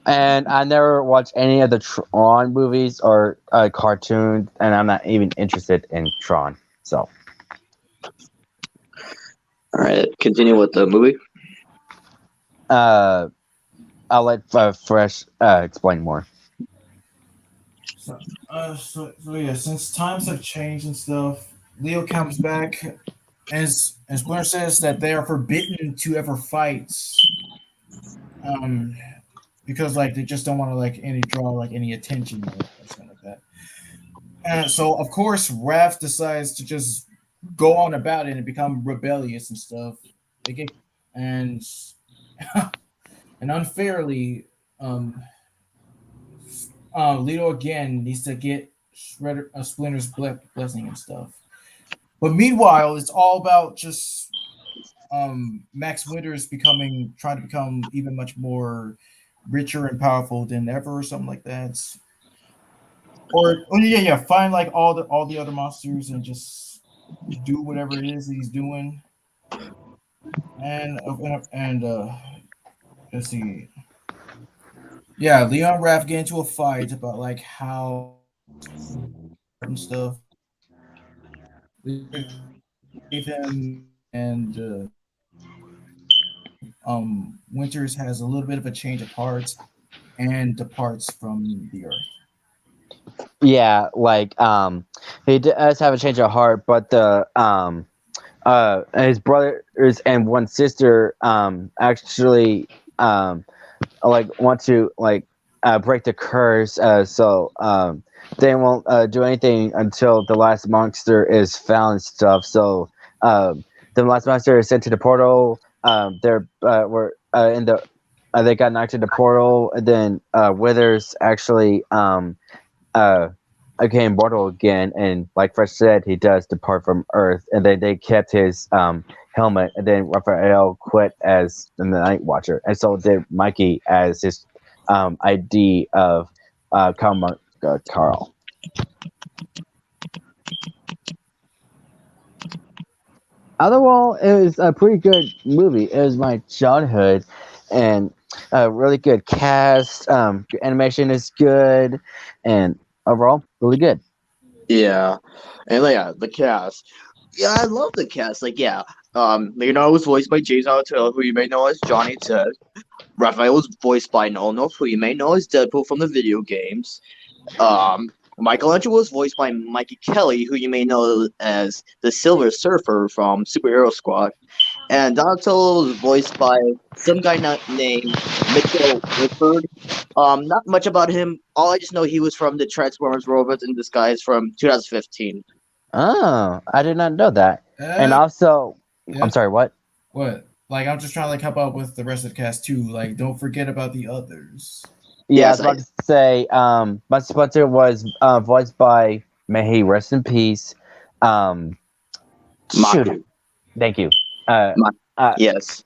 and I never watched any of the Tron movies or cartoons, and I'm not even interested in Tron. So, All right, continue with the movie. I'll let Fresh explain more. So yeah, since times have changed and stuff, Leo comes back, and Splinter says that they are forbidden to ever fight, um, because like they just don't want to like draw any attention or something like that. And so of course Raph decides to just go on about it and become rebellious and stuff. They get and and unfairly, Lito again needs to get Shredder, Splinter's blessing and stuff. But meanwhile, it's all about just Max Winters trying to become even much more richer and powerful than ever, or something like that. Or yeah, find like all the other monsters and just do whatever it is that he's doing. And let's see. Yeah, Leon and Raph get into a fight about like how and stuff. Leave him and Winters has a little bit of a change of heart and departs from the earth. Yeah, like he does have a change of heart, but the his brothers and one sister actually like want to like break the curse, so they won't do anything until the last monster is found and stuff. So the last monster is sent to the portal. They're were in the they got knocked into the portal, and then Withers actually became mortal again, and like Fresh said, he does depart from Earth, and then they kept his helmet, and then Raphael quit as the Night Watcher, and so did Mikey as his ID of Carl. Otherwise, it was a pretty good movie. It was my childhood, and a really good cast. Animation is good, and overall, really good. Yeah, and yeah, the cast. Yeah, I love the cast. Like, yeah, Leonardo was voiced by Jason Altull, who you may know as Johnny Ted. Raphael was voiced by Nolan, who you may know as Deadpool from the video games. Michelangelo was voiced by Mikey Kelly, who you may know as the Silver Surfer from Superhero Squad. And Donatello was voiced by some guy not named Mitchell Whitford. Not much about him. All I just know he was from the Transformers Robots in Disguise from 2015. Oh, I did not know that. And also, Yeah. I'm sorry, what? What? Like I'm just trying to like help out with the rest of the cast too. Like don't forget about the others. Yeah, Yes, I was about to say, Bud Spencer was voiced by, may he rest in peace. Shoot, Maku. thank you. Yes.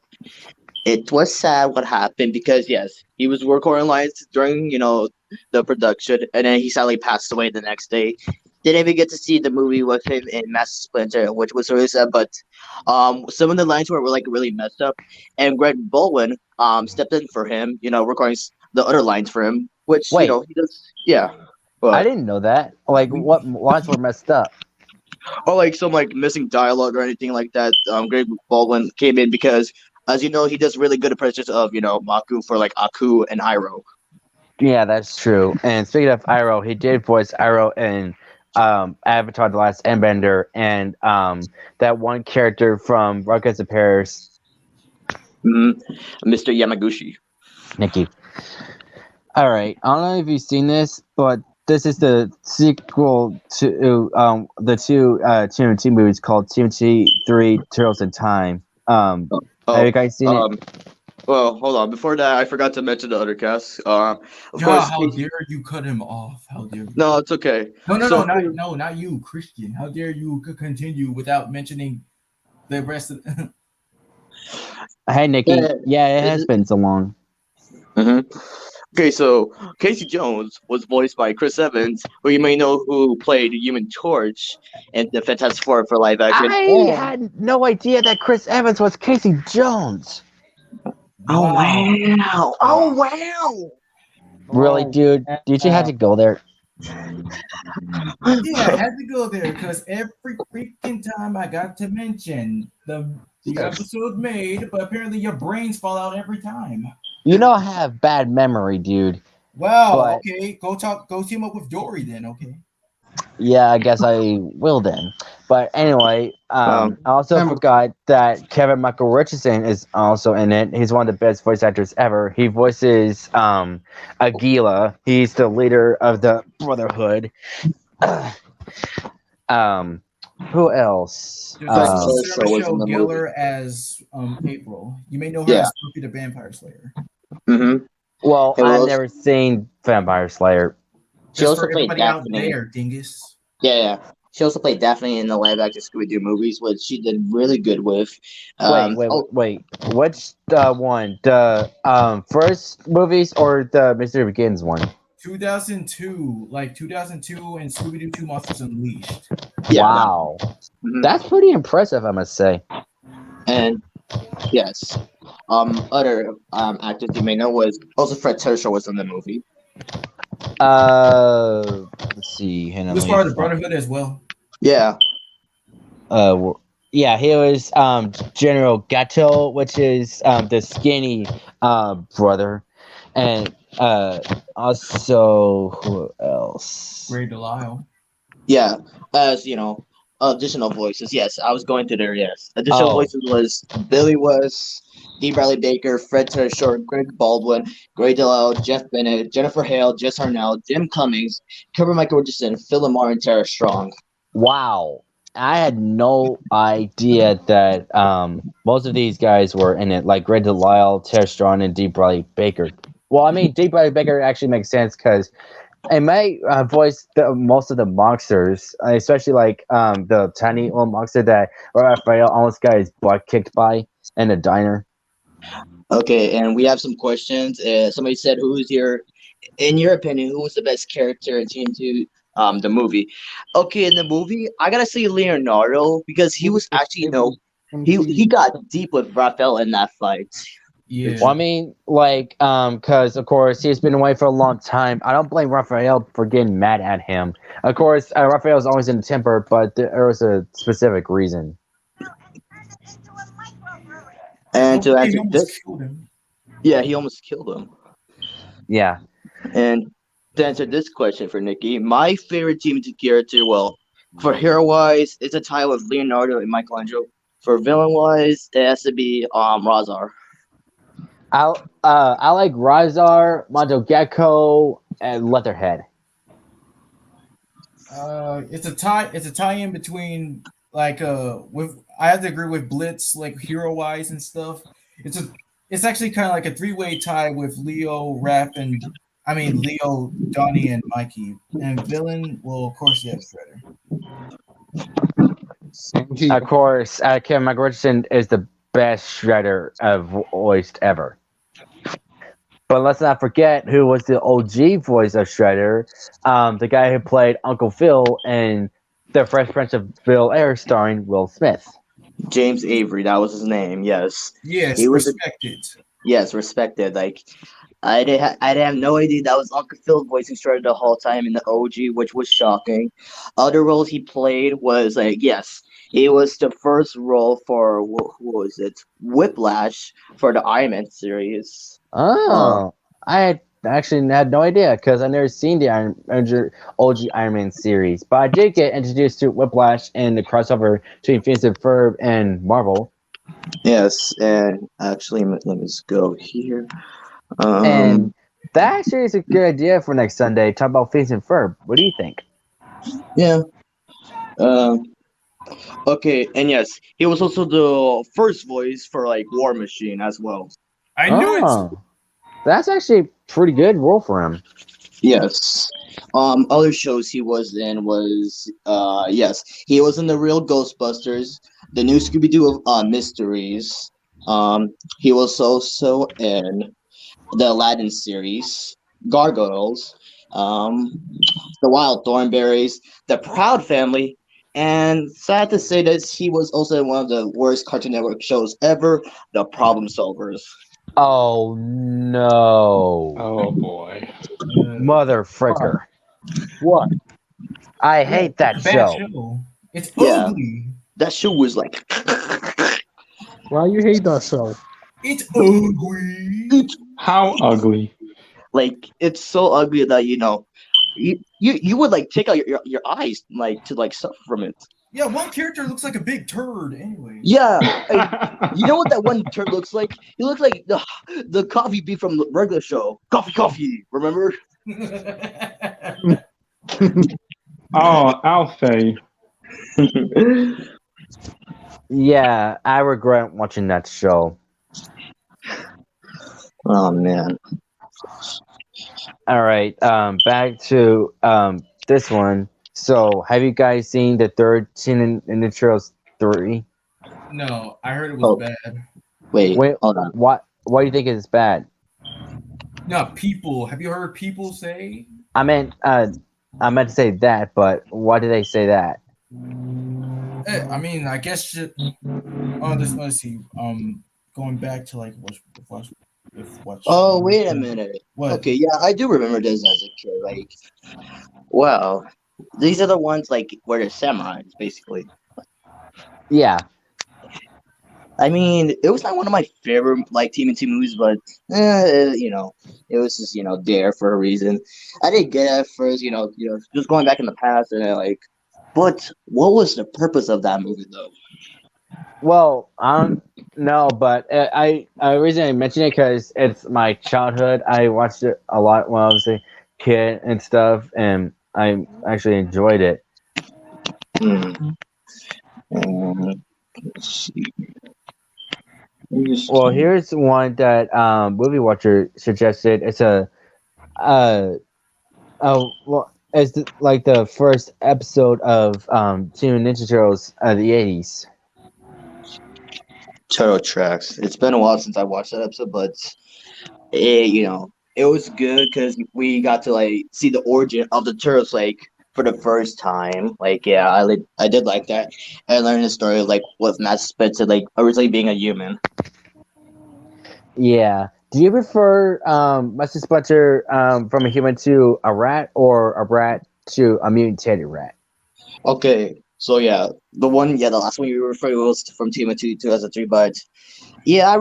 It was sad what happened because yes, he was working on lines during the production, and then he sadly passed away the next day. Didn't even get to see the movie with him in Master Splinter, which was really sad. But some of the lines were like really messed up, and Greg Baldwin stepped in for him, recording the other lines for him, which Wait. he does. Yeah, but, I didn't know that. Like, what lines were messed up? or like some like missing dialogue or anything like that. Greg Baldwin came in because, as you know, he does really good impressions of Maku for like Aku and Iroh. Yeah, that's true. And speaking of Iroh, he did voice Iroh in Avatar: The Last Airbender, and that one character from Rockets of Paris, Mr. Yamaguchi. Nikki. All right, I don't know if you've seen this, but this is the sequel to the two TMT movies called TMT 3 Turtles in Time. Have you guys seen it? Well, hold on. Before that, I forgot to mention the other cast. Of course. How dare you cut him off? How dare you? No, it's okay. No, not you, Christian. How dare you continue without mentioning the rest of? Hey, Nikki. Yeah, it has been so long. Okay, so Casey Jones was voiced by Chris Evans, who you may know who played Human Torch in the Fantastic Four for live action. I had no idea that Chris Evans was Casey Jones. Oh wow! Oh wow! Really, dude? Did you have to go there? Yeah, I had to go there because every freaking time I got to mention the episode made, but apparently your brains fall out every time. You know I have bad memory, dude. Well, okay, go team up with Dory then, okay? Yeah, I guess I will then. But anyway, I also forgot that Kevin Michael Richardson is also in it. He's one of the best voice actors ever. He voices Aguila. He's the leader of the Brotherhood. Who else? Sarah Michelle Gellar as April. You may know her as Spooky the Vampire Slayer. Well, I've never seen Vampire Slayer. She also played Everybody out Daphne. there, dingus. Yeah. She also played Daphne in the live action Scooby-Doo movies, which she did really good with. Wait. Which one? The first movies or the Mystery Begins one? 2002 and Scooby-Doo 2 Monsters Unleashed. Yeah, wow. That's pretty impressive, I must say. And yes. Other actors you may know was also Fred Tersher was in the movie. Let's see. He was part of the Brotherhood as well. Yeah. Yeah, he was General Gatto, which is the skinny brother, and also who else? Ray Delisle. Yeah, as additional voices. Yes, I was going to there. Yes, additional voices was Billy West, D. Bradley Baker, Fred Tersher, Greg Baldwin, Gray Delisle, Jeff Bennett, Jennifer Hale, Jess Harnell, Jim Cummings, Kevin Michael Richardson, Phil Lamar, and Tara Strong. Wow. I had no idea that most of these guys were in it, like Greg Delisle, Tara Strong, and D. Bradley Baker. Well, I mean, D. Bradley Baker actually makes sense because it may voice most of the monsters, especially like the tiny little monster that Raphael almost got his butt kicked by in a diner. Okay, and we have some questions. Somebody said, in your opinion, who was the best character in TM2, the movie? Okay, in the movie, I gotta say Leonardo because he was actually, he got deep with Raphael in that fight. Yeah. Well, I mean, like, because of course he's been away for a long time. I don't blame Raphael for getting mad at him. Of course, Raphael's always in a temper, but there was a specific reason. And to answer this, he almost killed him. Yeah. And to answer this question for Nikki, my favorite TMT character, well, for hero-wise, it's a tie with Leonardo and Michelangelo. For villain-wise, it has to be Razar. I like Razar, Mondo Gekko, and Leatherhead. It's a tie-in between I have to agree with Blitz, like hero-wise and stuff. It's actually kind of like a three-way tie with Leo, Donnie, and Mikey. And villain, well, of course, you have Shredder. Of course, Kevin Michael Richardson is the best Shredder I've voiced ever. But let's not forget who was the OG voice of Shredder, the guy who played Uncle Phil in The Fresh Prince of Bel-Air, starring Will Smith. James Avery, that was his name. Yes, Yes, he was. respected. Yes, respected. Like I didn't have no idea that was Uncle Phil voicing Shredder the whole time in the OG, which was shocking. Other roles he played was like yes, he was the first role for who was it? Whiplash for the Iron Man series. Oh, I actually had no idea because I never seen the OG Iron Man series, but I did get introduced to Whiplash in the crossover between Phineas and Ferb and Marvel. Yes, and actually let me just go here. And that actually is a good idea for next Sunday. Talk about Phineas and Ferb. What do you think? Yeah. Um. Okay, and yes, he was also the first voice for like War Machine as well. I knew it. Oh, that's actually a pretty good role for him. Yes. Other shows he was in was yes, he was in the Real Ghostbusters, the new Scooby Doo Mysteries. He was also in the Aladdin series, Gargoyles, the Wild Thornberries, the Proud Family, and sad to say that he was also in one of the worst Cartoon Network shows ever, The Problem Solvers. Oh no, Oh boy. mother fricker! What? I hate that It's a bad show. show. It's Yeah. ugly. That show was like Why you hate that show? It's ugly. How ugly. like it's so ugly that you would like take out your eyes like to like suffer from it. Yeah, one character looks like a big turd. Anyway. Yeah, you know what that one turd looks like? He looks like the coffee beef from the regular show. Coffee. Remember? Oh, Alfie. Yeah, I regret watching that show. Oh man. All right, back to this one. So, have you guys seen the third Teenage Ninja Turtles 3? No, I heard it was Oh. bad. Wait, Wait, hold on. what? Why do you think it's bad? No, people. Have you heard people say? I meant to say that, but why did they say that? I mean, I guess. Let's see. Going back to like what? Oh, wait a minute. What? Okay, yeah, I do remember this as a kid. Like, wow, these are the ones like where they're samurais, basically. Yeah, I mean, it was not one of my favorite like TMNT movies, but it was just there for a reason. I didn't get it at first, just going back in the past and then, like, but what was the purpose of that movie though? well, I don't know, but I reason I mention it because it's my childhood. I watched it a lot when I was a kid and stuff, and I actually enjoyed it. Let's see. Well, here's one that Movie Watcher suggested. It's it's like the first episode of Teenage Ninja Turtles of the '80s. Turtle Tracks. It's been a while since I watched that episode, but it was good because we got to like see the origin of the turtles like for the first time. Like, yeah, I did like that. I learned the story of like with Matt Spencer like originally being a human. Yeah. Do you prefer Master Splinter from a human to a rat, or a rat to a mutated rat? Okay, so yeah, the last one you referred to was from Team 2003, but yeah, I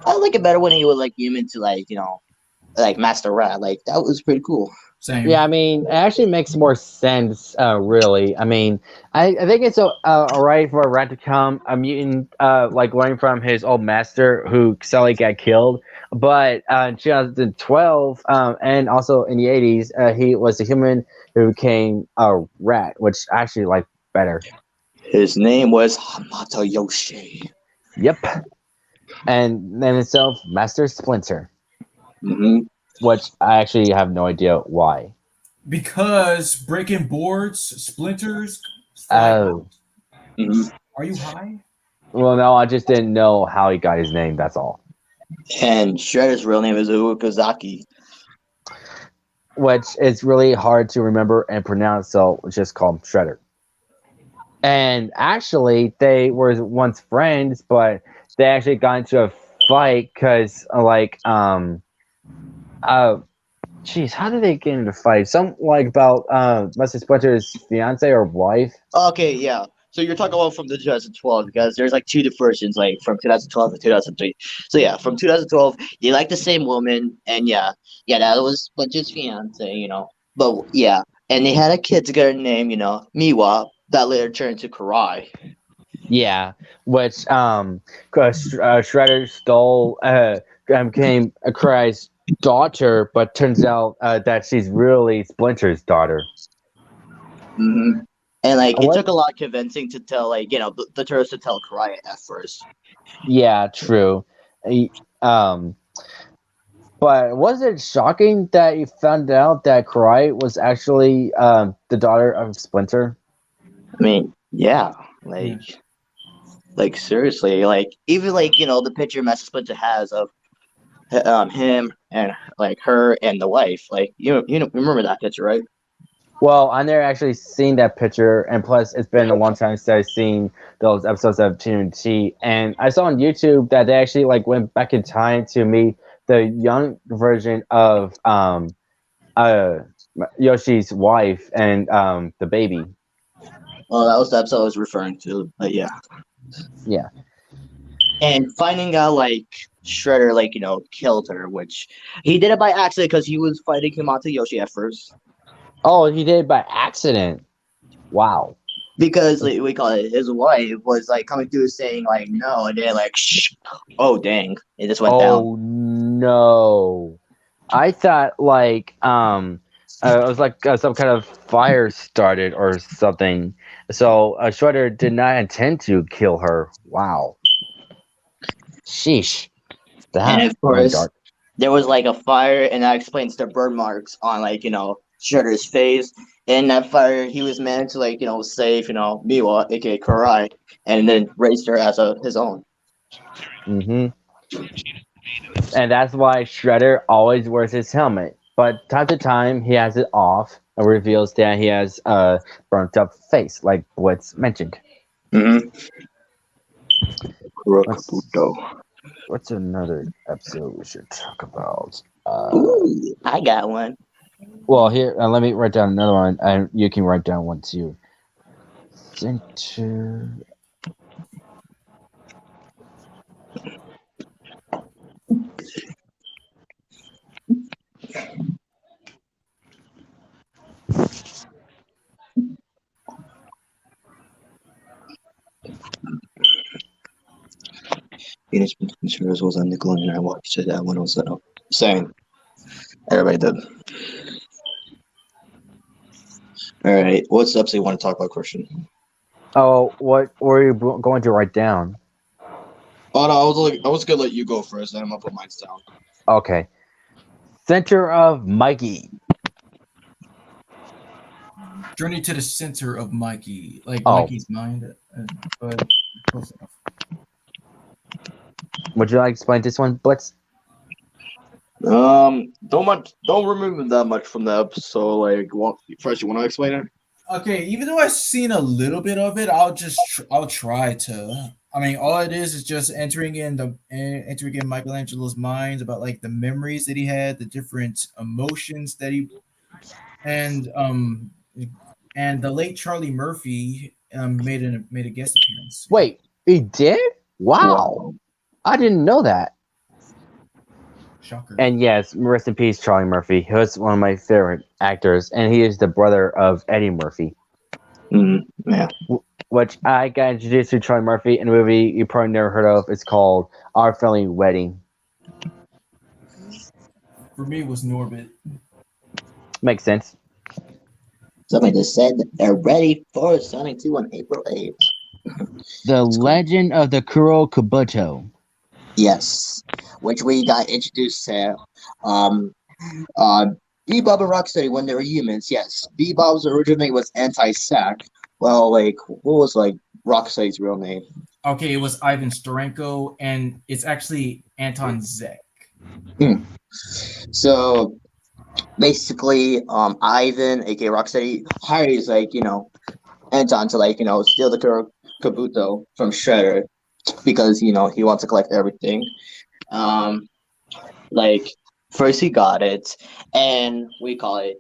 like it better when he was like human to like Master Rat. Like that was pretty cool. Same. Yeah, I mean, it actually makes more sense, really. I mean, I think it's alright for a rat to become a mutant, like learning from his old master who sadly got killed. But in 2012, and also in the 80s, he was a human who became a rat, which I actually like better. His name was Hamato Yoshi. Yep. And named himself Master Splinter, which I actually have no idea why. Because breaking boards, splinters. Oh. Are you high? Well, no, I just didn't know how he got his name, that's all. And Shredder's real name is Uokazaki. which is really hard to remember and pronounce, so let's just call him Shredder. And actually, they were once friends, but they actually got into a fight because, jeez, how did they get into a fight? Some like about Mr. Splinter's fiance or wife. Okay, yeah. So you're talking about from the 2012 because there's like two versions, like from 2012 to 2003. So yeah, from 2012, they like the same woman, and yeah, that was Splinter's fiance, But yeah, and they had a kid together named, Miwa, that later turned to Karai. Yeah, which 'cause, Shredder stole became Cry's daughter, but turns out that she's really Splinter's daughter. hmm And like it What? took a lot of convincing to tell, like the Turtles to tell Karai at first. Yeah, true. Y- Um, but was it shocking that you found out that Cry was actually the daughter of Splinter? I mean, yeah, Yeah. like seriously, like even like the picture Master Splinter has of him and like her and the wife, like remember that picture, right? Well, I never actually seen that picture, and plus, it's been a long time since I've seen those episodes of TNT. And I saw on YouTube that they actually like went back in time to meet the young version of uh Yoshi's wife and the baby. Well, that was the episode I was referring to, but yeah. Yeah. And finding out like Shredder like killed her, which he did it by accident because he was fighting Himata Yoshi at first. Oh, he did it by accident. Wow. Because like, we call it his wife was like coming through saying like no, and then like shh, oh dang, it just went down. Oh no. I thought like it was like some kind of fire started or something. So Shredder did not intend to kill her. Wow. Sheesh. And That of went course, dark. there was like a fire, and that explains the burn marks on like Shredder's face. In that fire, he was meant to like save Miwa, aka Karai, and then raised her as his own. Hmm. And that's why Shredder always wears his helmet. But time to time, he has it off and reveals that he has a burnt up face, like what's mentioned. Mm-hmm. What's, what's another episode we should talk about? Ooh, I got one. Well, here, let me write down another one, and you can write down one too. Center. Teenage Mutant Ninja Turtles was on Nickelodeon, and I watched it when it was same. Everybody did. All right, what's up? So you want to talk about, Christian? Oh, what were you going to write down? Oh no, I was gonna let you go first, then I'm gonna put mine down. Okay. Center of Mikey. Journey to the center of Mikey, like Oh. Mikey's mind, but close enough. Would you like to explain this one, Blitz? Don't remember that much from the episode. Like, first, you want to explain it? Okay, even though I've seen a little bit of it, I'll try to. I mean, all it is just entering in Michelangelo's mind about like the memories that he had, the different emotions that he and the late Charlie Murphy made a guest appearance. Wait, he did? Wow. I didn't know that. Shocker. And yes, rest in peace, Charlie Murphy. He was one of my favorite actors, and he is the brother of Eddie Murphy. Yeah. Which I got introduced to Charlie Murphy in a movie you probably never heard of. It's called Our Family Wedding. For me, it was Norbit. Makes sense. Somebody just said they're ready for Sonic 2 on April 8th. The Legend of the Kuro Kabuto. Yes, which we got introduced to. Bebop and Rocksteady when they were humans. Yes, Bebop's original name was Anti-Sack. Well, like, what was like Rocksteady's real name? Okay, it was Ivan Storenko, and it's actually Anton Zek. So basically, Ivan, aka Rocksteady, hires Anton to steal the Kabuto from Shredder because he wants to collect everything. Um, like first he got it, and we call it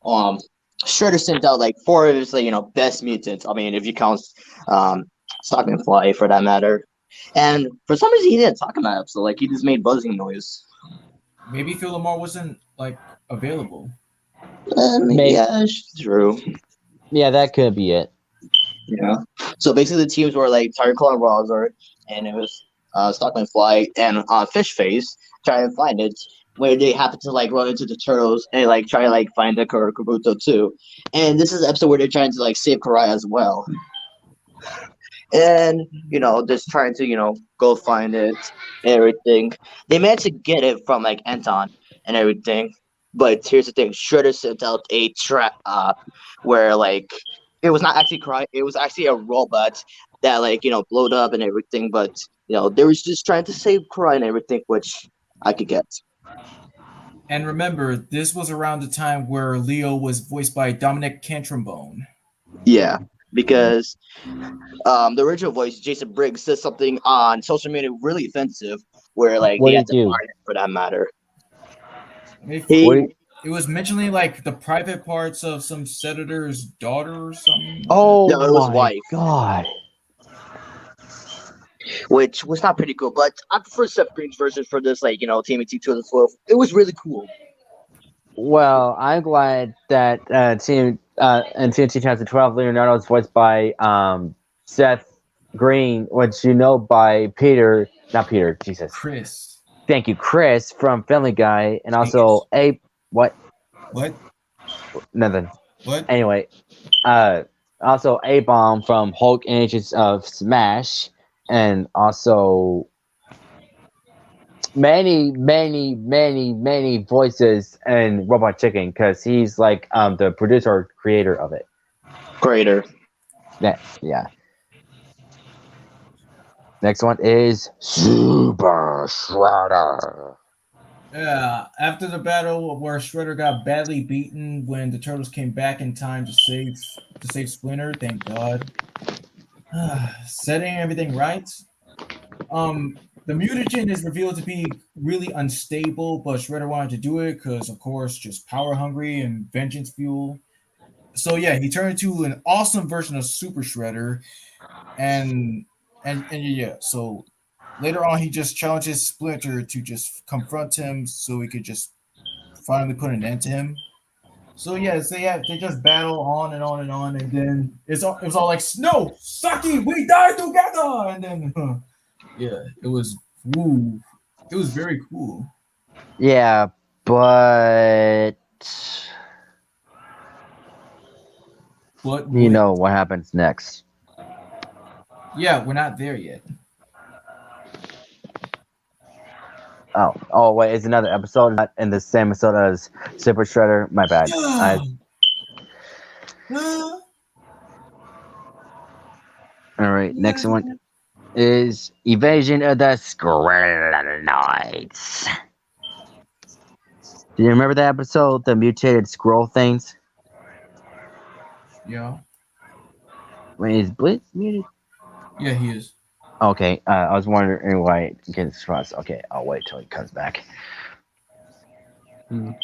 um Shredder sent out like four of his best mutants. I mean, if you count um Stockman Fly for that matter. And for some reason he didn't talk about it, so like he just made buzzing noise. Maybe Philomar wasn't like available. Maybe. Yeah, it's true. Yeah, that could be it. Yeah. So basically, the teams were like Tiger Claw and Razor, and it was Stockman Fly and Fish Face trying to find it. Where they happen to like run into the turtles and like try to like find the Kabuto too. And this is the episode where they're trying to like save Karai as well. And just trying to go find it and everything. They managed to get it from like Anton and everything. But here's the thing: Shredder sent out a trap where like it was not actually crying; it was actually a robot that like blowed up and everything. But they was just trying to save Cry and everything, which I could get. And remember, this was around the time where Leo was voiced by Dominic Cantrambone. Yeah, because the original voice, Jason Briggs, says something on social media really offensive, where like What they did had he to do? fire him for that matter. What did- It was mentioning like the private parts of some senator's daughter or something. Oh No, it was my wife, god. which was not pretty cool. But I prefer Seth Green's version for this, like TMNT 2012. It was really cool. Well, I'm glad that in TNT 2012, Leonardo was voiced by Seth Green, which you know by not Peter, Jesus. Chris. Thank you, Chris from Family Guy, and also Abe. What? What? Nothing. What? Anyway, also A-Bomb from Hulk and Agents of Smash, and also many voices in Robot Chicken because he's like the producer or creator of it. Creator. Yeah. Next one is Super Shredder. Yeah, after the battle where Shredder got badly beaten when the Turtles came back in time to save Splinter, thank God. Setting everything right. The mutagen is revealed to be really unstable, but Shredder wanted to do it because, of course, just power hungry and vengeance fuel. So yeah, he turned into an awesome version of Super Shredder, and yeah. So later on, he just challenges Splinter to just confront him, so he could just finally put an end to him. So yes, they just battle on and on and on, and then it was all like, no, Saki, we die together, and then yeah, it was very cool. Yeah, but you know what happens next. Yeah, we're not there yet. Oh wait, it's another episode, not in the same episode as Super Shredder. My bad. All right, next one is Evasion of the Skrulloids. Do you remember that episode, the mutated scroll things? Yeah. When is Blitz muted? Yeah, he is. Okay, I was wondering why it gets crossed. Okay, I'll wait till he comes back. You're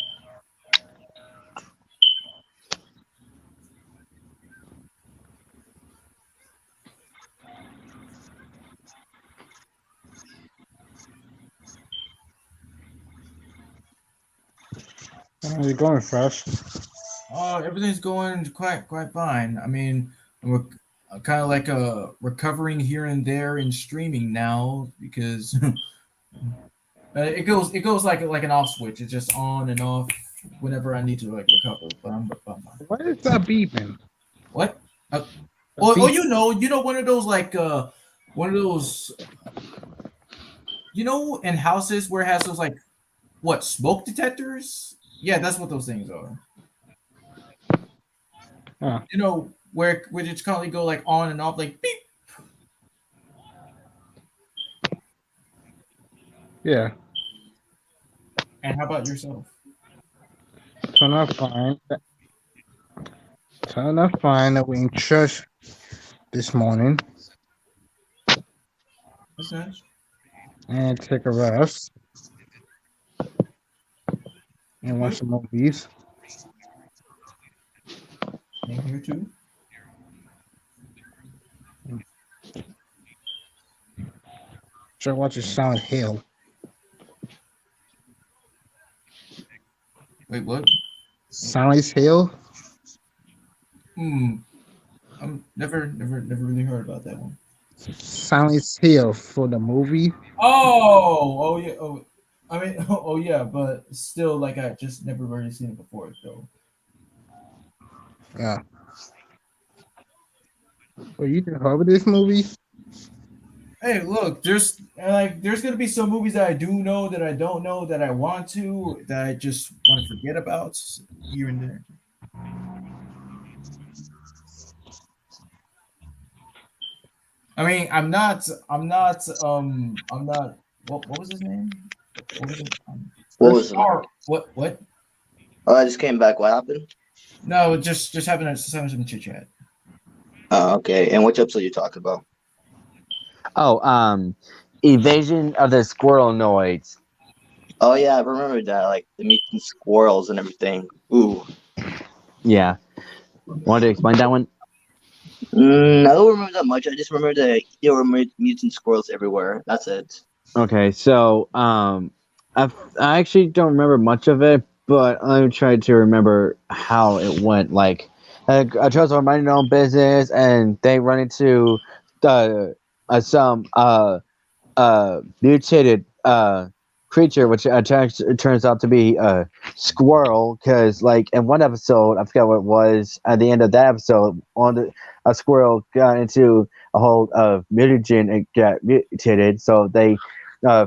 going fresh. Everything's going quite fine. I mean, we're kind of like recovering here and there in streaming now because it goes like an off switch. It's just on and off whenever I need to like recover. But I'm fine. What is that beeping? What? You know, one of those like one of those, in houses where it has those like what smoke detectors? Yeah, that's what those things are. Huh. You know, where it's constantly go like on and off, like beep. Yeah. And how about yourself? Turn out fine. Turn out fine. I went to church this morning That's nice. and take a rest and watch Good. some movies. Same here too. Try watching Silent Hill. Wait, what? Silent Hill? Hmm. I'm never really heard about that one. Silent Hill for the movie. Oh yeah. Oh, I mean, oh yeah, but still, like I just never really seen it before though. Yeah. Well, you didn't heard of this movie? Hey, look, there's gonna be some movies that I do know that I don't know that I want to that I just want to forget about here and there. I mean, I'm not. What was his name? What was it? What was it? What? Oh, I just came back. What happened? No, just having some chit chat. Oh, okay. And which episode you talking about? Oh, Evasion of the Squirrel Noids. Oh yeah, I remember that. Like the mutant squirrels and everything. Ooh. Yeah. Want to explain that one? I don't remember that much. I just remember that there were mutant squirrels everywhere. That's it. Okay, so I actually don't remember much of it, but I'm trying to remember how it went. Like, Turtles are minding their own business, and they run into some mutated creature, which turns out to be a squirrel. Because, like, in one episode, I forgot what it was. At the end of that episode, a squirrel got into a hold of mutagen and got mutated, so they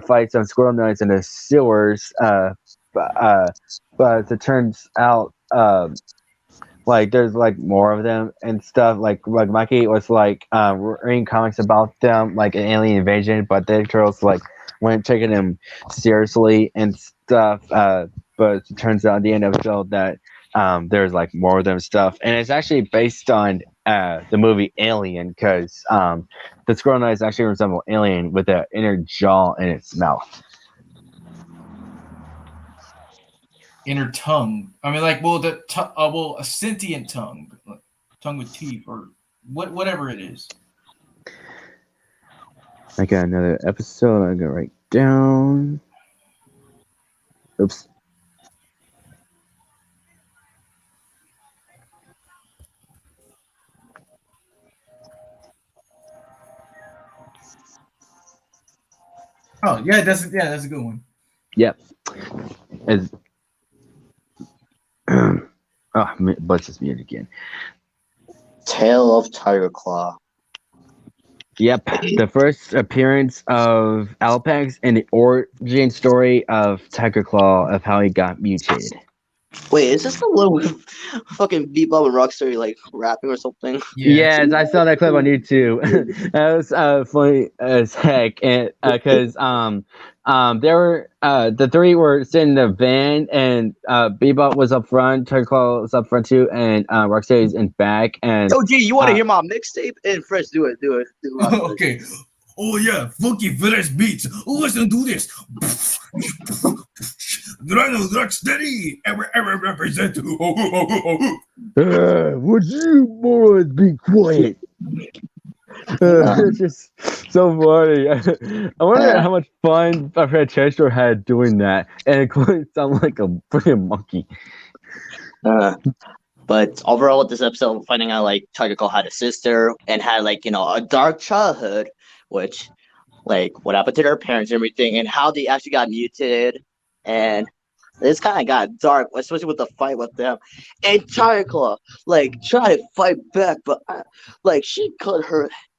fight some squirrel knights in the sewers. But it turns out, like there's like more of them and stuff. Like Mikey was like reading comics about them, like an alien invasion, but the turtles like weren't taking them seriously and stuff. But it turns out at the end of the episode that there's like more of them stuff, and it's actually based on the movie Alien, because the squirrel knights actually resemble Alien with an inner jaw in its mouth. Inner tongue. I mean, like, well, a sentient tongue, tongue with teeth, or whatever it is. I got another episode I'm gonna write down. Oops. Oh yeah, that's a good one. Yep. It's, oh, Butch is muted again. Tale of Tiger Claw. Yep, the first appearance of Alpex and the origin story of Tiger Claw, of how he got mutated. Wait, is this the one with fucking Bebop and Rocksteady like rapping or something? Yes, I saw that clip on YouTube. That was funny as heck, and because there were the three were sitting in the van, and Bebop was up front, Tiger Claw was up front too, and Rocksteady's in back, and Yo, G, you want to hear my mixtape? And Fresh, do it. Okay. Oh yeah, funky fresh beats. Listen to this. Drano Rocksteady, ever represent. would you boys be quiet? It's just so funny. I wonder how much fun Fred Chester had doing that, and it could sound like a freaking monkey. But overall, with this episode, finding out like Tiger Claw had a sister and had like a dark childhood, which like what happened to their parents and everything, and how they actually got mutated, and this kind of got dark, especially with the fight with them. And Tiger Claw like tried to fight back, but like she cut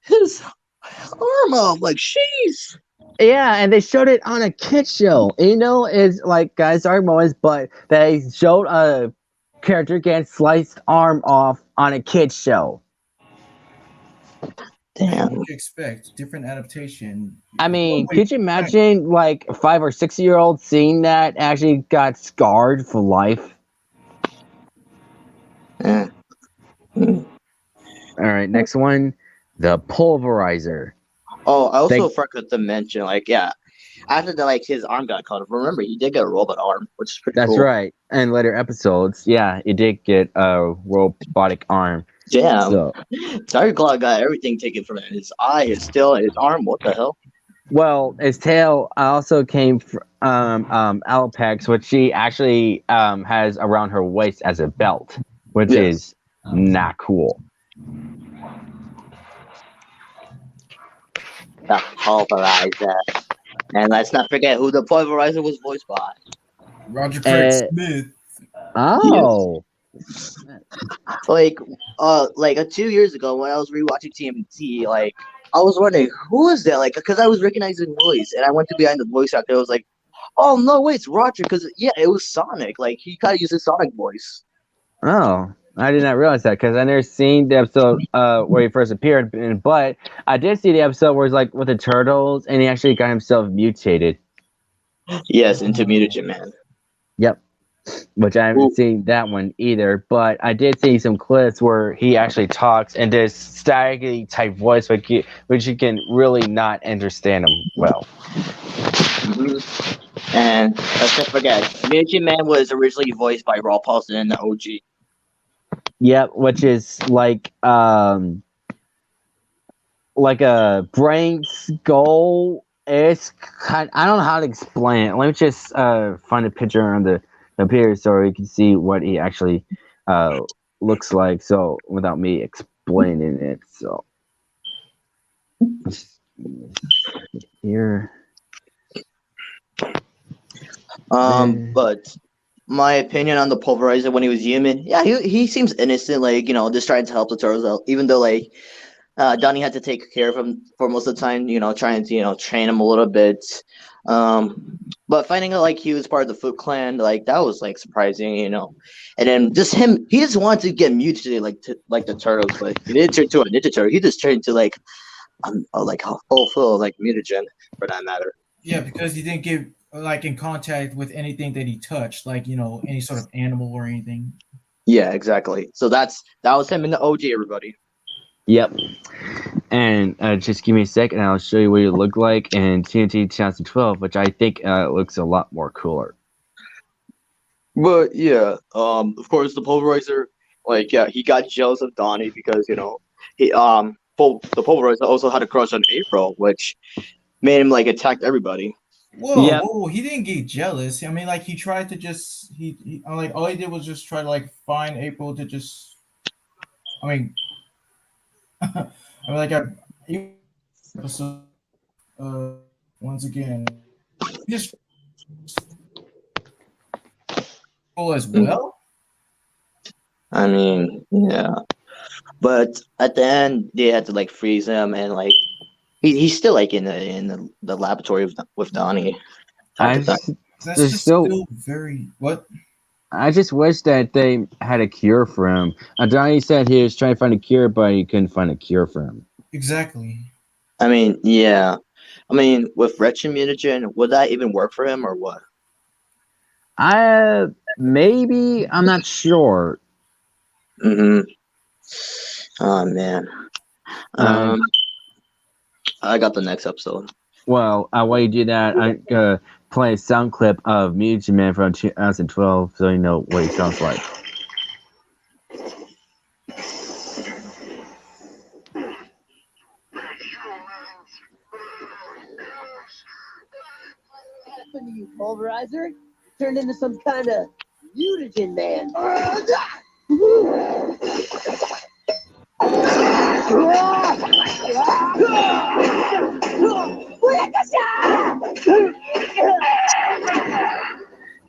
his arm off. Like she's Yeah, and they showed it on a kid show. It's like guys are moments, but they showed a character getting sliced arm off on a kid show. Man, what Damn. you expect? Different adaptation. I mean, Wait, could you imagine like 5 or 6 year old seeing that actually got scarred for life? Eh. Mm. All right, next one, the pulverizer. Oh, I also Thank- forgot to mention, like, yeah, after the like his arm got cut off. Remember, he did get a robot arm, which is pretty That's cool. right. And later episodes, yeah, it did get a robotic arm. Damn, So, Tiger Claw got everything taken from him. His eye, his tail, his arm. What the hell? well, his tail also came from Alpex, which she actually has around her waist as a belt, which Yes. is not cool. The pulverizer. And let's not forget who the pulverizer was voiced by. Roger Craig Uh, Smith. Oh, Like 2 years ago when I was rewatching TMT, like I was wondering who is that? Like, because I was recognizing the voice, and I went to behind the voice actor. I was like, oh no, wait, it's Roger. Because yeah, it was Sonic. Like he kind of used his Sonic voice. oh, I did not realize that because I never seen the episode where he first appeared. But I did see the episode where he's like with the turtles, and he actually got himself mutated. Yes, into Mutagen Man. Yep. Which I haven't seen that one either, but I did see some clips where he actually talks in this staggy type voice, which you can really not understand him well. Mm-hmm. And let's not forget, Mutagen Man was originally voiced by Raw Paulson in the OG. Yep, which is like a brain skull. It's kind. I don't know how to explain it. Let me just find a picture on the computer so you can see what he actually looks like. So without me explaining it, so here. But my opinion on the pulverizer when he was human, yeah, he seems innocent, like just trying to help the turtles out, even though like Donnie had to take care of him for most of the time, trying to train him a little bit. But finding out like he was part of the Foot Clan, like that was like surprising. And then just him, he just wanted to get mutated like the turtles, but he didn't turn to a Ninja Turtle. He just turned to like a full like mutagen for that matter. Yeah, because he didn't get like in contact with anything that he touched, like any sort of animal or anything. Yeah, exactly. So that was him in the OG, everybody. Yep. And just give me a second, and I'll show you what it looked like in TNT 2012, which I think looks a lot more cooler. But yeah, of course the pulverizer, like yeah, he got jealous of Donnie because he the pulverizer also had a crush on April, which made him like attack everybody. Whoa, Yep. whoa, he didn't get jealous. I mean, like he tried to just he like all he did was just try to like find April to just. I mean, I mean like episode once again just as well. I mean, yeah, but at the end they had to like freeze him, and like he's still like in the laboratory with Donnie. I Time to time. just, That's there's just still, still very what. I just wish that they had a cure for him. Donnie said he was trying to find a cure, but he couldn't find a cure for him. Exactly. I mean, yeah. I mean, with Wretched Mutagen, would that even work for him or what? Maybe, I'm not sure. Mm-hmm. Oh man. I got the next episode. Well, while you do that, I'm gonna play a sound clip of Mutant Man from 2012 so you know what he sounds like. Happened to you, pulverizer? Turned into some kind of mutagen man.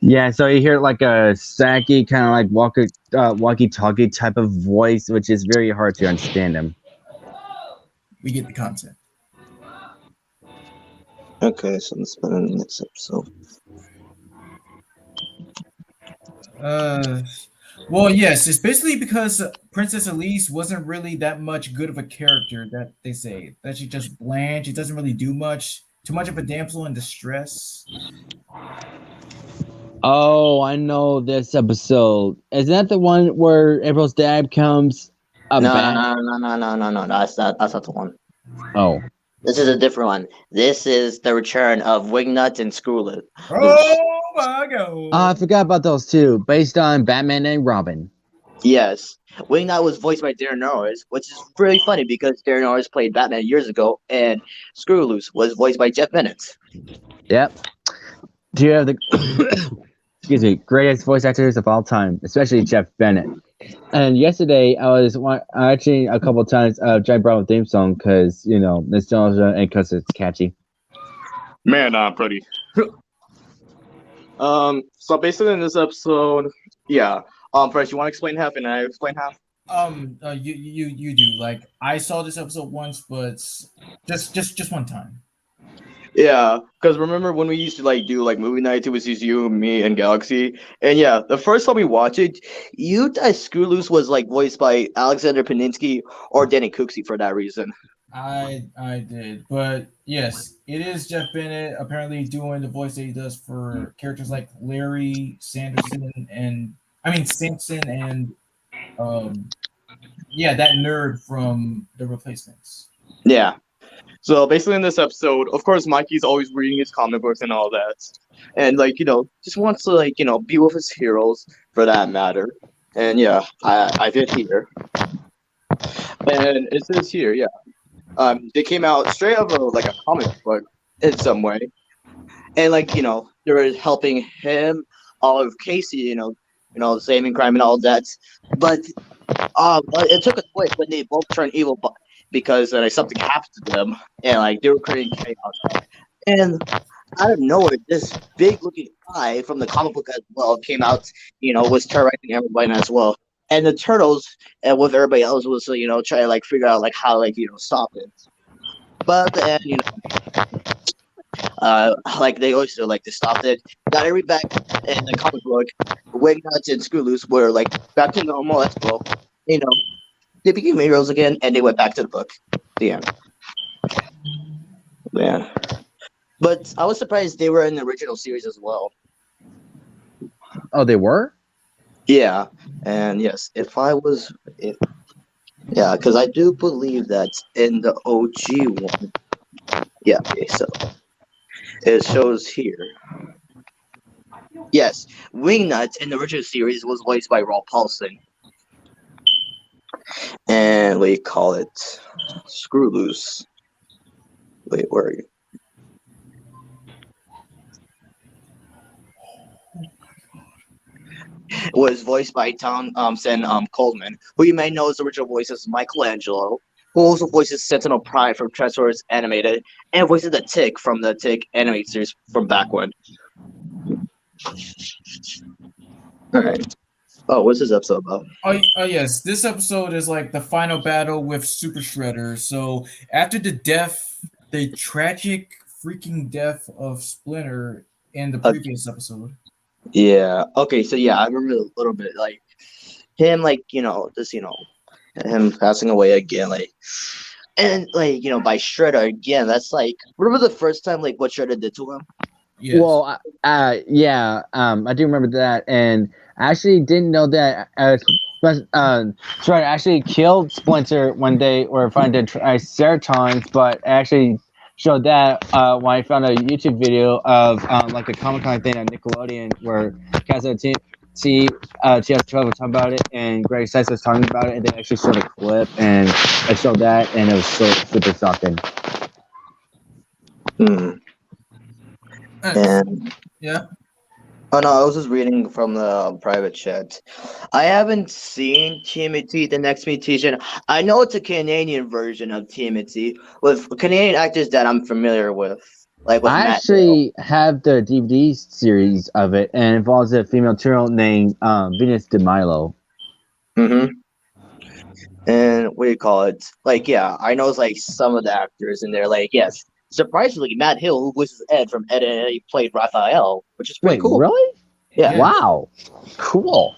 Yeah, so you hear like a saggy kind of like walkie-talkie type of voice, which is very hard to understand him. We get the concept. Okay, so let's put in the next episode. Well, yes, it's basically because Princess Elise wasn't really that much good of a character that they say that she just bland. She doesn't really do much. Too much of a damsel in distress. Oh, I know this episode. Is that the one where April's dad comes a No, no, bat? no, no, no, no, no, no. That's not the one. Oh, This is a different one. This is the return of Wingnut and Screwloose. Oh my oh, I god! forgot about those two, based on Batman and Robin. Yes. Wingnut was voiced by Darren Norris, which is really funny because Darren Norris played Batman years ago, and Screwloose was voiced by Jeff Bennett. Yep. Do you have the excuse me, greatest voice actors of all time, especially Jeff Bennett? And yesterday, I actually a couple of times Jay Brown theme song because nostalgia and because it's catchy. Man, pretty. So basically in this episode, yeah. First you want to explain half and I explain half? You do. Like I saw this episode once, but just one time. Yeah, because remember when we used to do movie nights? It was just you, me, and Galaxy. And yeah, the first time we watched it, you thought Screwloose was voiced by Alexander Paninsky or Danny Cooksey for that reason. I did, but yes, it is Jeff Bennett apparently doing the voice that he does for characters like Larry Sanderson and Simpson and yeah, that nerd from The Replacements. Yeah. So basically in this episode, of course, Mikey's always reading his comic books and all that. And just wants to be with his heroes for that matter. And yeah, I did here. And it says here, yeah. They came out straight out of a comic book in some way. And they were helping him, all of Casey, saving crime and all that. But it took a twist when they both turned evil because something happened to them, and they were creating chaos. And out of nowhere, this big looking guy from the comic book as well came out, was terrorizing everybody as well. And the turtles and with everybody else was trying to figure out how stop it. But at the end, they always do to stop it. Got every back in the comic book. Wignuts and Screwloose were back to normal as well. They became heroes again, and they went back to the book. The end. Yeah. But I was surprised they were in the original series as well. Oh, they were? Yeah. And yes, yeah, because I do believe that in the OG one. Yeah, okay, so it shows here. Yes, Wingnut in the original series was voiced by Raul Paulson. And we call it Screwloose. Wait, where are you? Was voiced by Townsend Coleman, who you may know his original voice as Michelangelo, who also voices Sentinel Prime from Transformers Animated, and voices the Tick from the Tick animated series from back when. Alright. Oh, what's this episode about? Oh yes, this episode is the final battle with Super Shredder. So after the tragic freaking death of Splinter in the previous episode. Yeah. Okay. So yeah, I remember a little bit him, him passing away again, and by Shredder again. That's remember the first time what Shredder did to him? Yes. Well, yeah, I do remember that, and I actually didn't know that. Shredder actually killed Splinter when they were trying to Triceratons, but actually showed that when I found a YouTube video of a Comic-Con thing on Nickelodeon where Casa T TF12 was talking about it and Greg Sykes was talking about it, and they actually showed a clip and I showed that, and it was so super shocking. And yeah. Oh no, I was just reading from the private chat. I haven't seen TMNT, The Next Mutation. I know it's a Canadian version of TMNT with Canadian actors that I'm familiar with. With I actually have the DVD series of it, and it involves a female turtle named Venus de Milo. Mm-hmm. And what do you call it? Yeah, I know some of the actors in there. Yes. Surprisingly, Matt Hill, who was Ed from Ed and Eddie, played Raphael, which is pretty cool. Really? Yeah. Wow. Cool.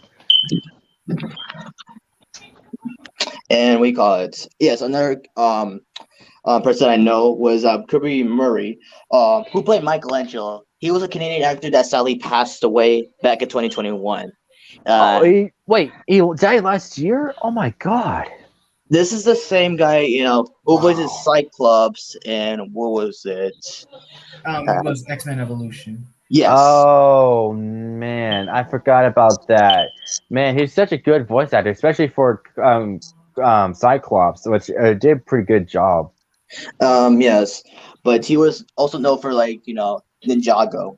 And we call it yes. Another person I know was Kirby Murray, who played Michelangelo. He was a Canadian actor that sadly passed away back in 2021. Oh, Uh, he died last year. Oh my god. this is the same guy, who voices Cyclops and what was it? It was X-Men Evolution. Yes. Oh man, I forgot about that. Man, he's such a good voice actor, especially for Cyclops, which did a pretty good job. Yes, but he was also known for Ninjago.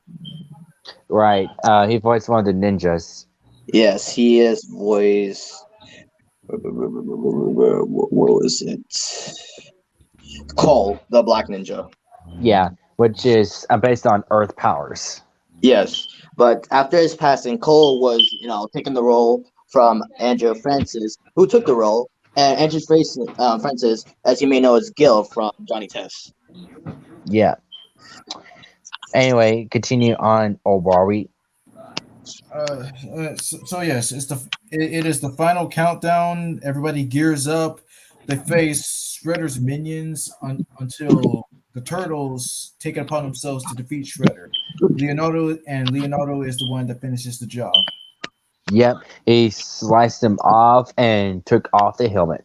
Right. He voiced one of the ninjas. Yes, he is voice. What was it? Cole, the Black Ninja. Yeah, which is based on Earth powers. Yes, but after his passing, Cole was, taking the role from Andrew Francis, who took the role, and Andrew Francis, as you may know, is Gil from Johnny Test. Yeah. Anyway, continue on, Obari. So yes, it is the final countdown. Everybody gears up. They face Shredder's minions until the Turtles take it upon themselves to defeat Shredder. Leonardo is the one that finishes the job. Yep, he sliced him off and took off the helmet.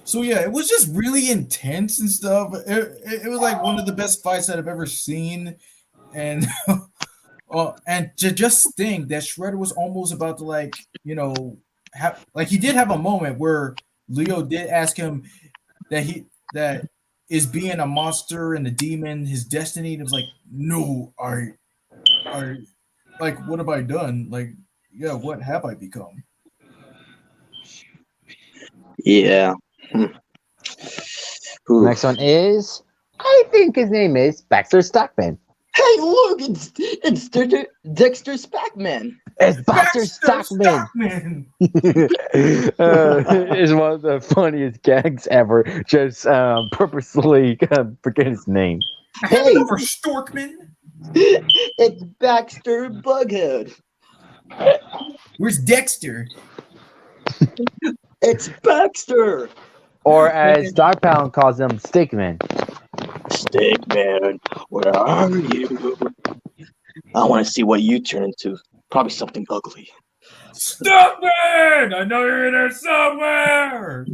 So yeah, it was just really intense and stuff. It was like one of the best fights that I've ever seen, and and to just think that Shredder was almost about to he did have a moment where Leo did ask him that is being a monster and a demon his destiny. And it was like, no, I like what have I done? Like, yeah, what have I become? Yeah. Next one is, I think his name is Baxter Stockman. Hey, look, it's Dexter Spackman. It's Baxter Stockman. It's one of the funniest gags ever. Just purposely forget his name. Hey, for Storkman. It's Baxter Bughead. Where's Dexter? It's Baxter. Or as Dog Pound calls him, Stickman. Stickman, where are you? I want to see what you turn into. Probably something ugly. Stockman! I know you're in there somewhere!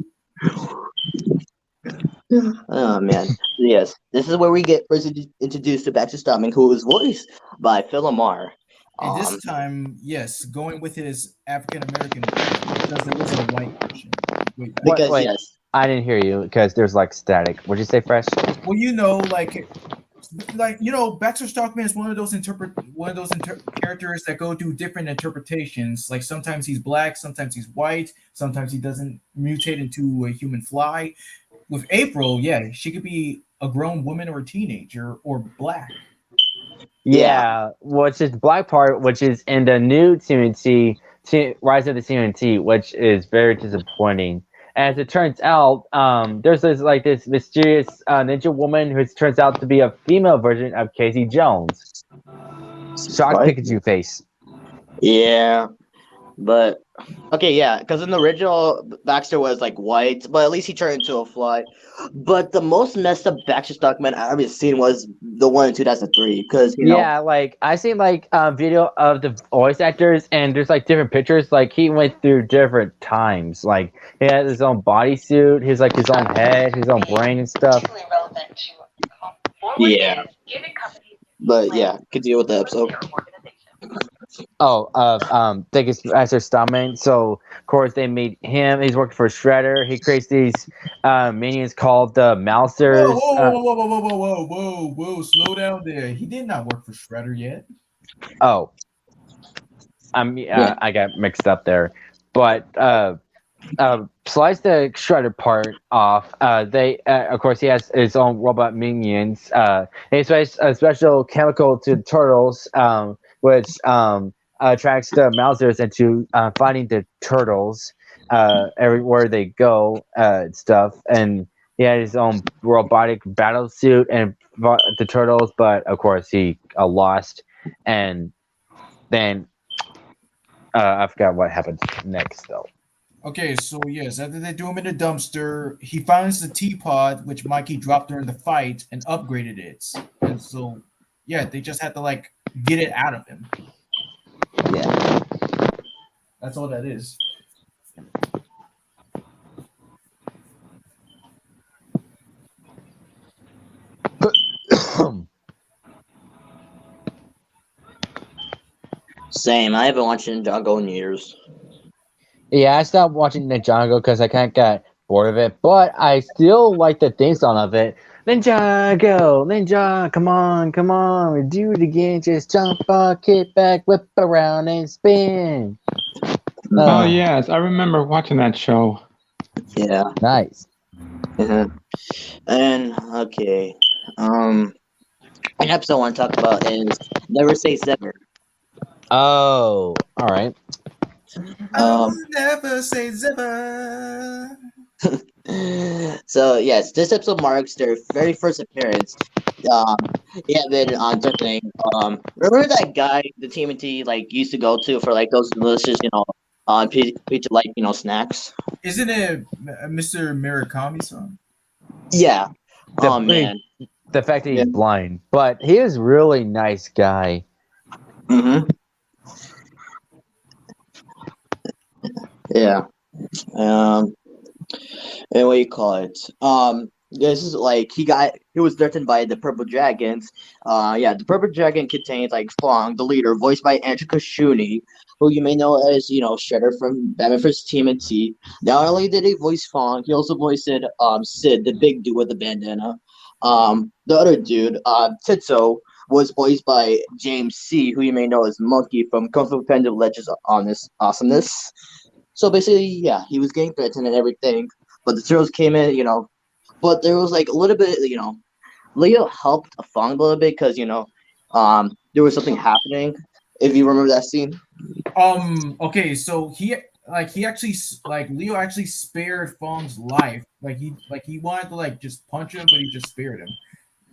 Oh, man. Yes, this is where we get first introduced to Baxter Stockman, who was voiced by Phil Lamar. And this time, yes, going with his African American because there was a white version. Wait, yes. I didn't hear you because there's like static. What'd you say, Fresh? Well, Baxter Stockman is one of those characters that go through different interpretations. Like sometimes he's black, sometimes he's white, sometimes he doesn't mutate into a human fly. With April, yeah, she could be a grown woman or a teenager or black. Yeah, which is the black part, which is in the new TMNT, Rise of the TMNT, which is very disappointing. As it turns out, there's this mysterious ninja woman who turns out to be a female version of Casey Jones. Shocked Pikachu face. Yeah, but okay, yeah, because in the original Baxter was like white, but at least he turned into a fly. But the most messed up Baxter Stockman I ever seen was the one in 2003. Because I seen video of the voice actors, and there's like different pictures. Like he went through different times. Like he had his own bodysuit, his own head, his own brain and stuff. Yeah, but yeah, continue with the episode. Think it's Baxter Stockman. So of course they made him. He's working for Shredder. He creates these minions called the Mousers. Whoa! Slow down there. He did not work for Shredder yet. Oh, I got mixed up there. But slice the Shredder part off. Of course, he has his own robot minions. He sprays a special chemical to the turtles. Which attracts the Mousers into fighting the turtles everywhere they go and stuff. And he had his own robotic battle suit and fought the turtles, but of course he lost. And then I forgot what happens next though. Okay, so yes, after they threw him in the dumpster, he finds the teapot which Mikey dropped during the fight and upgraded it. And so, yeah, they just had to like get it out of him. Yeah. That's all that is. Same. I haven't watched Ninjago in years. Yeah, I stopped watching Ninjago because I kind of got bored of it, but I still like the theme song of it. Ninjago, Ninja, come on, we do it again. Just jump up, kick back, whip around, and spin. Oh Uh, yes, I remember watching that show. Yeah. nice. And okay. Um, an episode I want to talk about is Never Say Never. Oh, all right. Um, Never say never. so yes, this episode marks their very first appearance. Um, yeah, been on something. Remember that guy the TMT like used to go to for like those delicious, pizza like snacks. Isn't it Mr. Murakami song? Yeah. The Oh big- man. The fact that he's Yeah. blind, but he is really nice guy. Mm-hmm. Yeah. Um. And what do you call it? This is like he was threatened by the Purple Dragons. Yeah, the Purple Dragon contains like Fong, the leader, voiced by Andrew Kashuni, who you may know as Shredder from Batman vs. TMNT. Not only did he voice Fong, he also voiced Sid, the big dude with the bandana. The other dude, Titso, was voiced by James C, who you may know as Monkey from Kung Fu Panda Legends on this awesomeness. So basically, yeah, he was getting threatened and everything, but the Turtles came in, but there was like a little bit, Leo helped Fong a little bit because there was something happening. If you remember that scene. Okay, so he actually Leo actually spared Fong's life. He wanted to like just punch him, but he just spared him.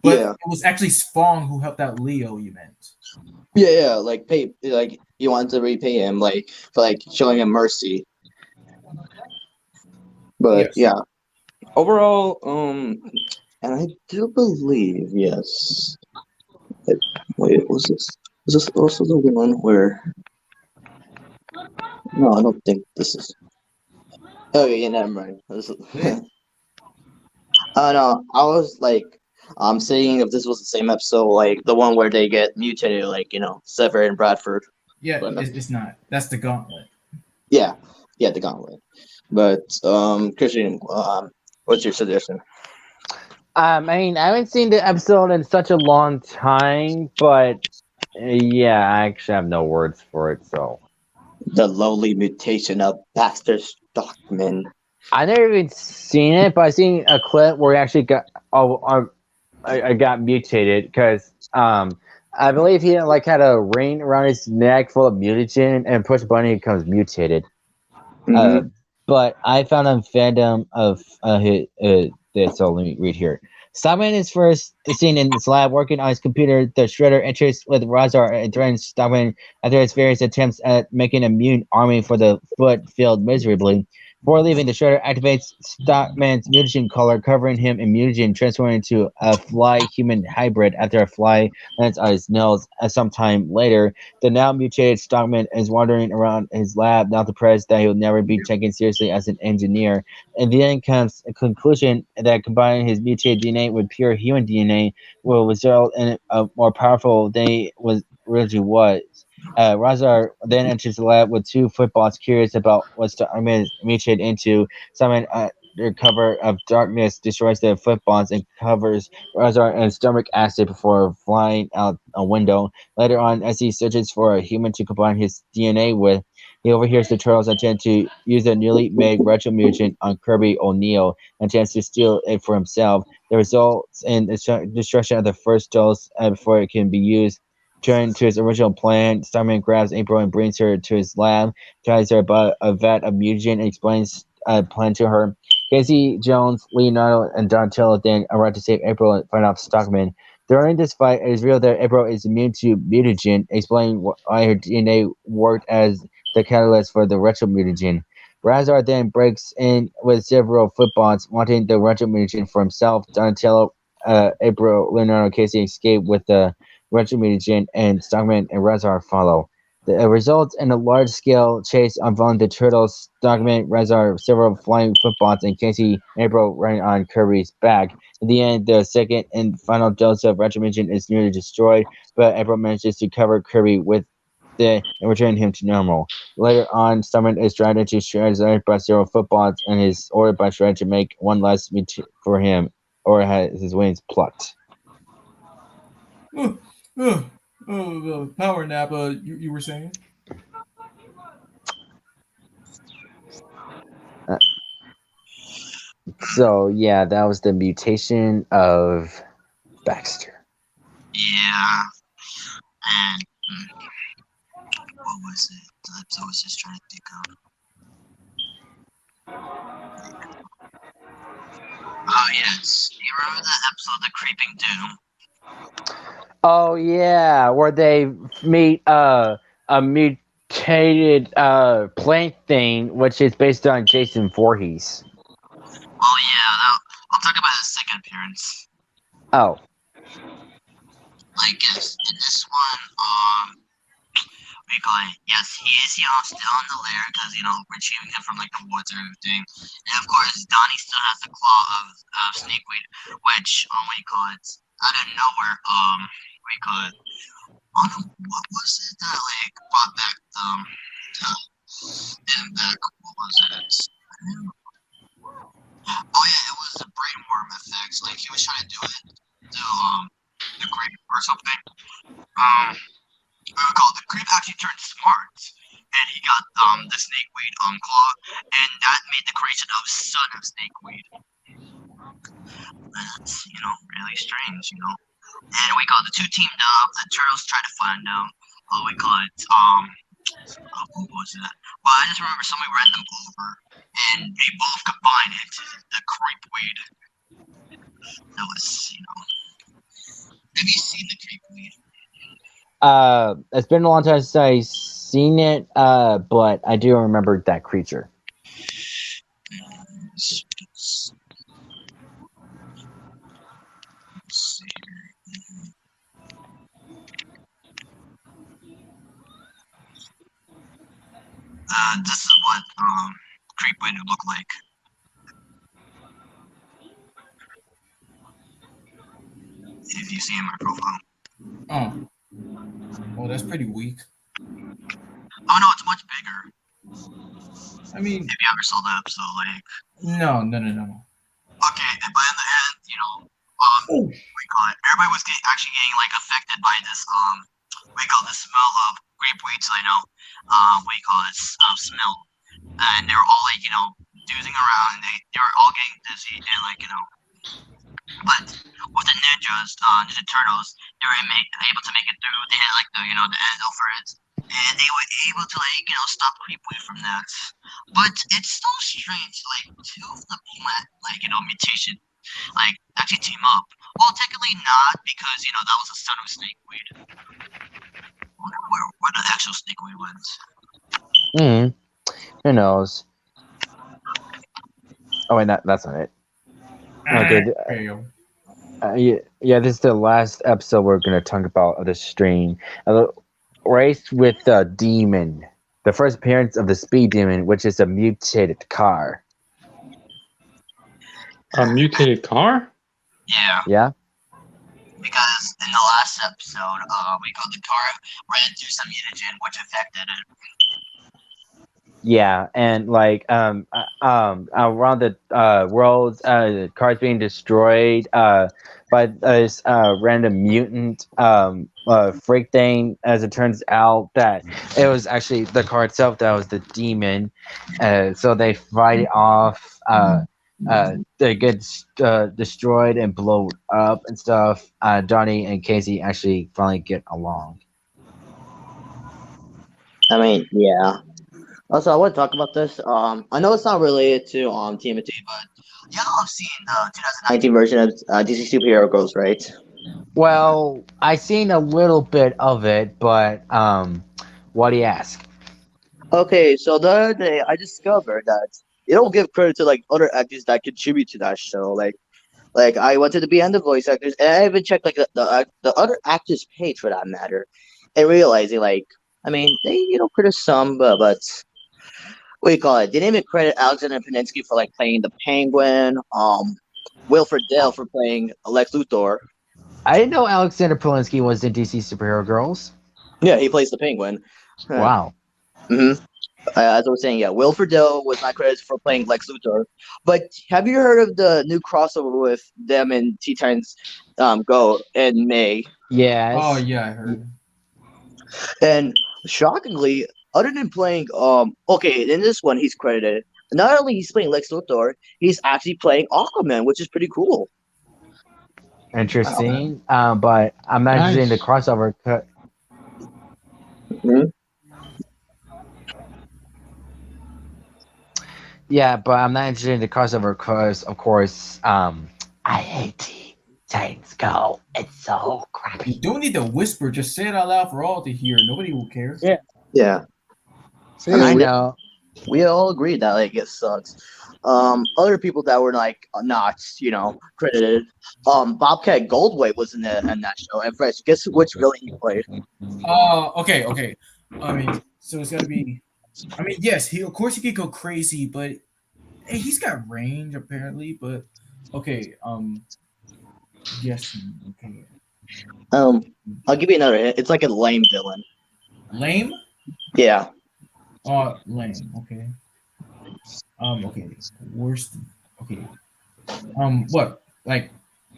But Yeah. it was actually Fong who helped out Leo. You meant? Yeah, like pay, like he wanted to repay him, like for like showing him mercy. But Yes. yeah, overall, and I do believe yes. Wait, was this? Was this also the one where? No, I don't think this is. Okay, yeah, never mind. No, I was like, saying if this was the same episode, like the one where they get mutated, like Sever and Bradford. Yeah, But no. it's not. That's the gauntlet. Yeah, the gauntlet. But Christian, what's your suggestion? I mean, I haven't seen the episode in such a long time, but yeah, I actually have no words for it. So The lowly mutation of Baxter Stockman. I never even seen it, but I seen a clip where he actually got I got mutated because I believe he like had a ring around his neck full of mutagen and push a button he becomes mutated. Mhm. But I found a fandom of this. So let me read here. Stockman is first seen in his lab working on his computer. The Shredder enters with Razar and threatens Stockman after his various attempts at making a mutant army for the foot failed miserably. Before leaving, the Shredder activates Stockman's mutagen collar, covering him in mutagen, transforming into a fly-human hybrid after a fly lands on his nose. Sometime later, the now mutated Stockman is wandering around his lab, not depressed that he will never be taken seriously as an engineer. And then comes a conclusion that combining his mutated DNA with pure human DNA will result in a more powerful than he was originally was. Razar then enters the lab with two footballs, curious about what Stockman is mutated into. Simon, under cover of darkness, destroys the footballs and covers Razar in stomach acid before flying out a window. Later on, as he searches for a human to combine his DNA with, he overhears the Turtles attempt to use a newly made retro mutant on Kirby O'Neill and attempts to steal it for himself. The results in the destruction of the first dose before it can be used. Turning to his original plan, Starman grabs April and brings her to his lab, tells her about a vat of mutagen, and explains a plan to her. Casey, Jones, Leonardo, and Donatello then arrive to save April and find out Stockman. During this fight, it is revealed that April is immune to mutagen, explaining why her DNA worked as the catalyst for the retro mutagen. Razar then breaks in with several footbots, wanting the retro mutagen for himself. Donatello, April, Leonardo, Casey escape with the retro mutagen, and Stockman and Razar follow. The results in a large-scale chase involving the turtles, Stockman, Razar, several flying footbots, and Casey April running on Kirby's back. In the end, the second and final dose of retro mutagen is nearly destroyed, but April manages to cover Kirby with and return him to normal. Later on, Stockman is dragged into Shredder's by several footballs and is ordered by Shredder to make one last for him, or has his wings plucked. Oh, oh, the power nap. You were saying? So yeah, that was the mutation of Baxter. Yeah. And what was it? I was just trying to think of. Oh yes, you remember that episode, The Creeping Doom? Oh yeah, where they meet a mutated plant thing, which is based on Jason Voorhees. Oh yeah, I'll talk about his second appearance. Oh. Like yes, in this one, we call it, yes, he is, still in the lair because, retrieving him from, like, the woods and everything. And, of course, Donnie still has the claw of Snakeweed, which, what do you call it, out of nowhere, what do you call it, what was it that, like, brought back him back, what was it? Oh, yeah, it was the brainworm effect, like, he was trying to do it to, the grape or something, the creep actually turned smart, and he got the snakeweed claw, and that made the creation of Son of Snakeweed. That's really strange, And we got the two teamed up. The turtles try to find them. We call it who was that? Well, I just remember somebody ran them over, and they both combined into the creepweed. That was Have you seen the creepweed? It's been a long time since I've seen it, but I do remember that creature. This is what creepweed would look like. If you see in my profile. Oh. Well, that's pretty weak. Oh no, it's much bigger. I mean, if you ever saw the episode, like. No. Okay, but in the end, we call it. Everybody was actually getting like affected by this we call the smell of grapeweed. So we call it smell, and they were all like doozing around, and they were all getting dizzy, and like But with the ninjas, Ninja Turtles, they were able to make it through. They had like the antidote for it, and they were able to stop creepweed from that. But it's so strange, like two of the plant mutation, actually team up. Well, technically not, because that was a son of snakeweed. I wonder where the actual snakeweed went. Who knows? Oh wait, that's not it. Okay. Yeah, this is the last episode we're gonna talk about of the stream. Race with the demon. The first appearance of the speed demon, which is a mutated car. A mutated car? Yeah. Yeah. Because in the last episode, we got the car ran through some mutagen, which affected it. Yeah, and around the world, cars being destroyed by this random mutant freak thing. As it turns out, that it was actually the car itself that was the demon. So they fight it off. They get destroyed and blow up and stuff. Donnie and Casey actually finally get along. I mean, yeah. Also, I want to talk about this. I know it's not related to TMNT, but y'all have seen the 2019 version of DC Superhero Girls, right? Well, I seen a little bit of it, but why do you ask? Okay, so the other day I discovered that they don't give credit to like other actors that contribute to that show. Like I went to the behind the voice actors, and I even checked like the other actors' page for that matter, and realizing like I mean they credit some, but what do you call it? They didn't even credit Alexander Paninsky for like playing the Penguin. Wilfred Dale for playing Lex Luthor. I didn't know Alexander Polanski was in DC Superhero Girls. Yeah, he plays the Penguin. Wow. hmm As I was saying, yeah, Wilfred Dale was not credited for playing Lex Luthor. But have you heard of the new crossover with them and Teen Titans Go in May? Yes. Oh yeah, I heard. And shockingly, other than playing okay, in this one he's credited. Not only he's playing Lex Luthor, he's actually playing Aquaman, which is pretty cool. Interesting. But I'm not interested in the crossover. Mhm. Yeah, but I'm not interested in the crossover because, of course, I hate Teen Titans Go. It's so crappy. You don't need to whisper. Just say it out loud for all to hear. Nobody will care. Yeah. See, I we- know. We all agree that like it sucks. Other people that were like not, credited. Bobcat Goldthwait was in that show. And Fresh, guess which villain he played? Okay. I mean, so it's gotta be. I mean, yes, he of course he could go crazy, but hey, he's got range apparently. But okay, yes, okay, I'll give you another hint. It's like a lame villain. lame. Yeah. Lame. Okay. Okay. Worst. Okay. What? Like,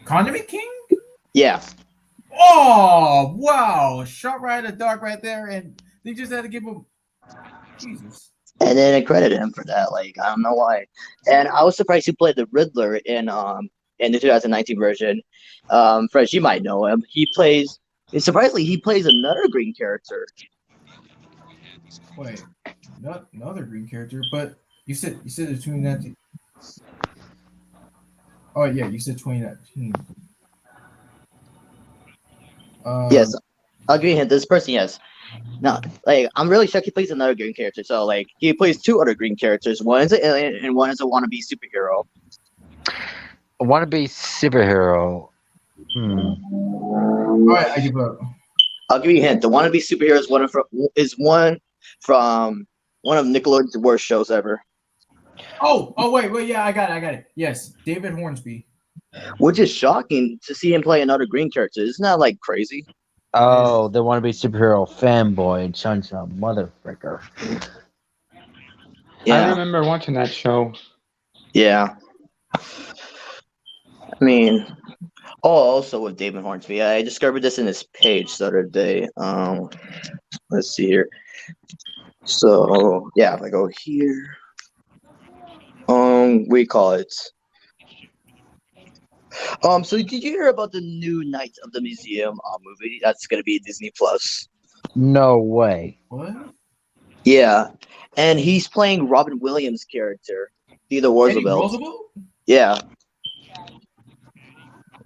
Condiment King? Yeah. Oh wow! Shot right in the dark right there, and they just had to give him. Jesus. And then I credited him for that. Like I don't know why. And I was surprised he played the Riddler in the 2019 version. Fresh, you might know him. Surprisingly, he plays another green character. Wait, not another green character, but you said it's 2019. Oh yeah, you said 2019. Yes, I'll give you a hint. This person, yes. No, like I'm really shocked he plays another green character. So like he plays two other green characters. One is an alien and one is a wannabe superhero. I want to be superhero. All right, I give up. I'll give you a hint. The wannabe superhero is one from one of Nickelodeon's worst shows ever. Oh, wait, yeah, I got it. Yes, David Hornsby. Which is shocking to see him play another green character. Isn't that like crazy? Oh, they want to be superhero fanboy, chuncha motherfricker. I Yeah, remember watching that show. yeah. I mean, also with David Hornsby, I discovered this in his page the other day. Let's see here. So yeah, if I go here, we call it. So did you hear about the new Night of the Museum movie that's gonna be Disney Plus? No way. What? Yeah, and he's playing Robin Williams' character, Theodore Teddy Roosevelt. Roosevelt? Yeah,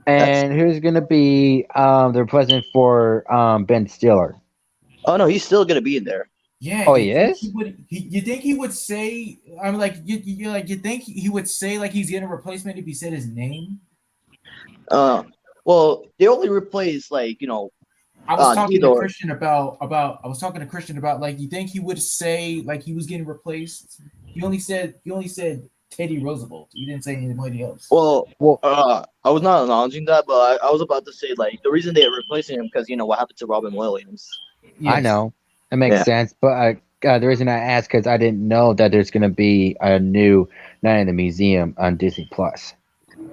And who's gonna be the replacement for Ben Stiller? oh no, he's still gonna be in there. Yeah. Oh, you he think is? You think he would say? I'm like you think he would say like he's getting a replacement if he said his name? Well, they only replace like I was talking to Theodore. Christian about I was talking to Christian about like you think he would say like he was getting replaced? He only said Teddy Roosevelt. He didn't say anybody else. Well, Well, I was not acknowledging that, but I was about to say like the reason they are replacing him because what happened to Robin Williams. I Yes. know it makes Yeah. sense, but the reason I asked because I didn't know that there's gonna be a new Night in the Museum on Disney Plus.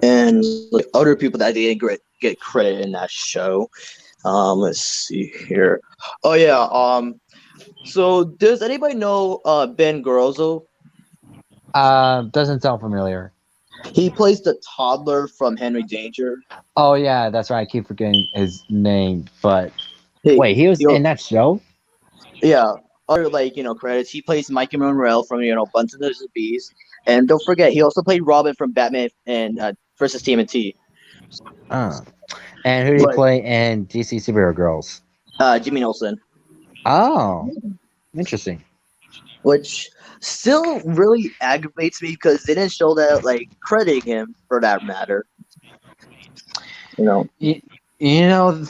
And like other people that didn't get credit in that show. Let's see here. Oh yeah. So does anybody know Ben Garozzo? Doesn't sound familiar. He plays the toddler from Henry Danger. Oh yeah, that's right. I keep forgetting his name. But Hey, wait, he was yo- in that show? Yeah. Other credits. He plays Mikey Monreal from Bunch of the Bees, and don't forget he also played Robin from Batman and versus TMNT. And who did he Right. play in DC Superhero Girls? Jimmy Olsen. Oh, interesting. which still really aggravates me because they didn't show that like crediting him for that matter. You know,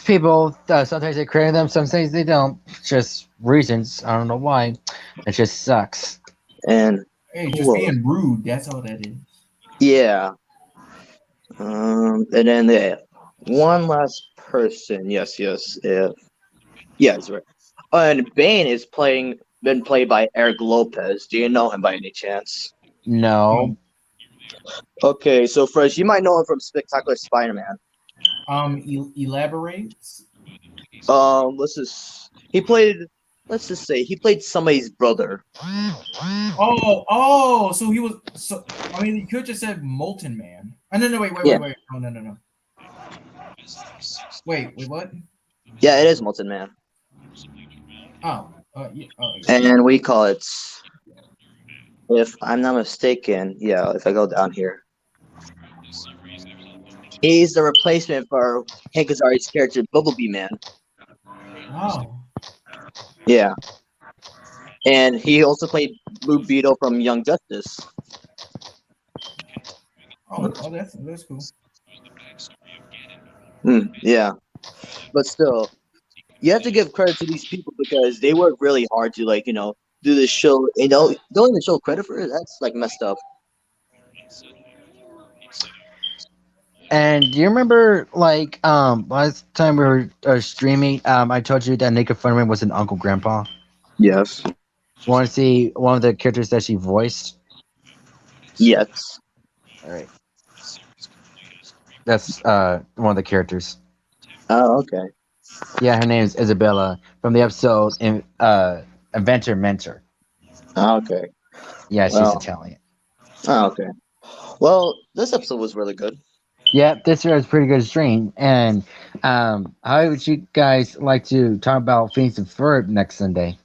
People sometimes they credit them, sometimes they don't. Just reasons. I don't know why. It just sucks. and Hey, who just else? being rude. That's all that is. Yeah. And then one last person. Yes, yes, yeah, that's right. And Bane is been played by Eric Lopez. Do you know him by any chance? No. Okay, so first you might know him from Spectacular Spider-Man. Elaborates. Let's just say he played somebody's brother. So he was. So I mean, you could just said Molten Man. Oh, no, wait. Yeah. No. Wait, what? Yeah, it is Molten Man. Yeah. And we call it, if I'm not mistaken, yeah, if I go down here, he's the replacement for Hank Azari's character, Bumblebee Man. Oh, Yeah. And he also played Blue Beetle from Young Justice. that's cool. Yeah. But still, you have to give credit to these people because they work really hard to, like, do this show. Don't even show credit for it. That's, like, messed up. And do you remember, like, last time we were streaming, I told you that Naked Funman was an Uncle Grandpa? Yes. Want to see one of the characters that she voiced? Yes. All right. That's one of the characters. Oh, okay. Yeah, her name is Isabella from the episode Inventor Mentor. Oh, okay. Yeah, she's Well. Italian. Oh, okay. Well, this episode was really good. Yeah, this year was a pretty good stream. And how would you guys like to talk about Phoenix and Ferb next Sunday?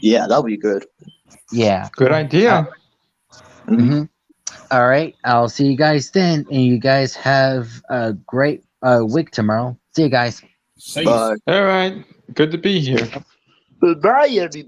Yeah, that'll be good. Yeah. Good idea. Mm-hmm. All right. I'll see you guys then. And you guys have a great week tomorrow. See you guys. Say But All right. Good to be here. goodbye, everybody.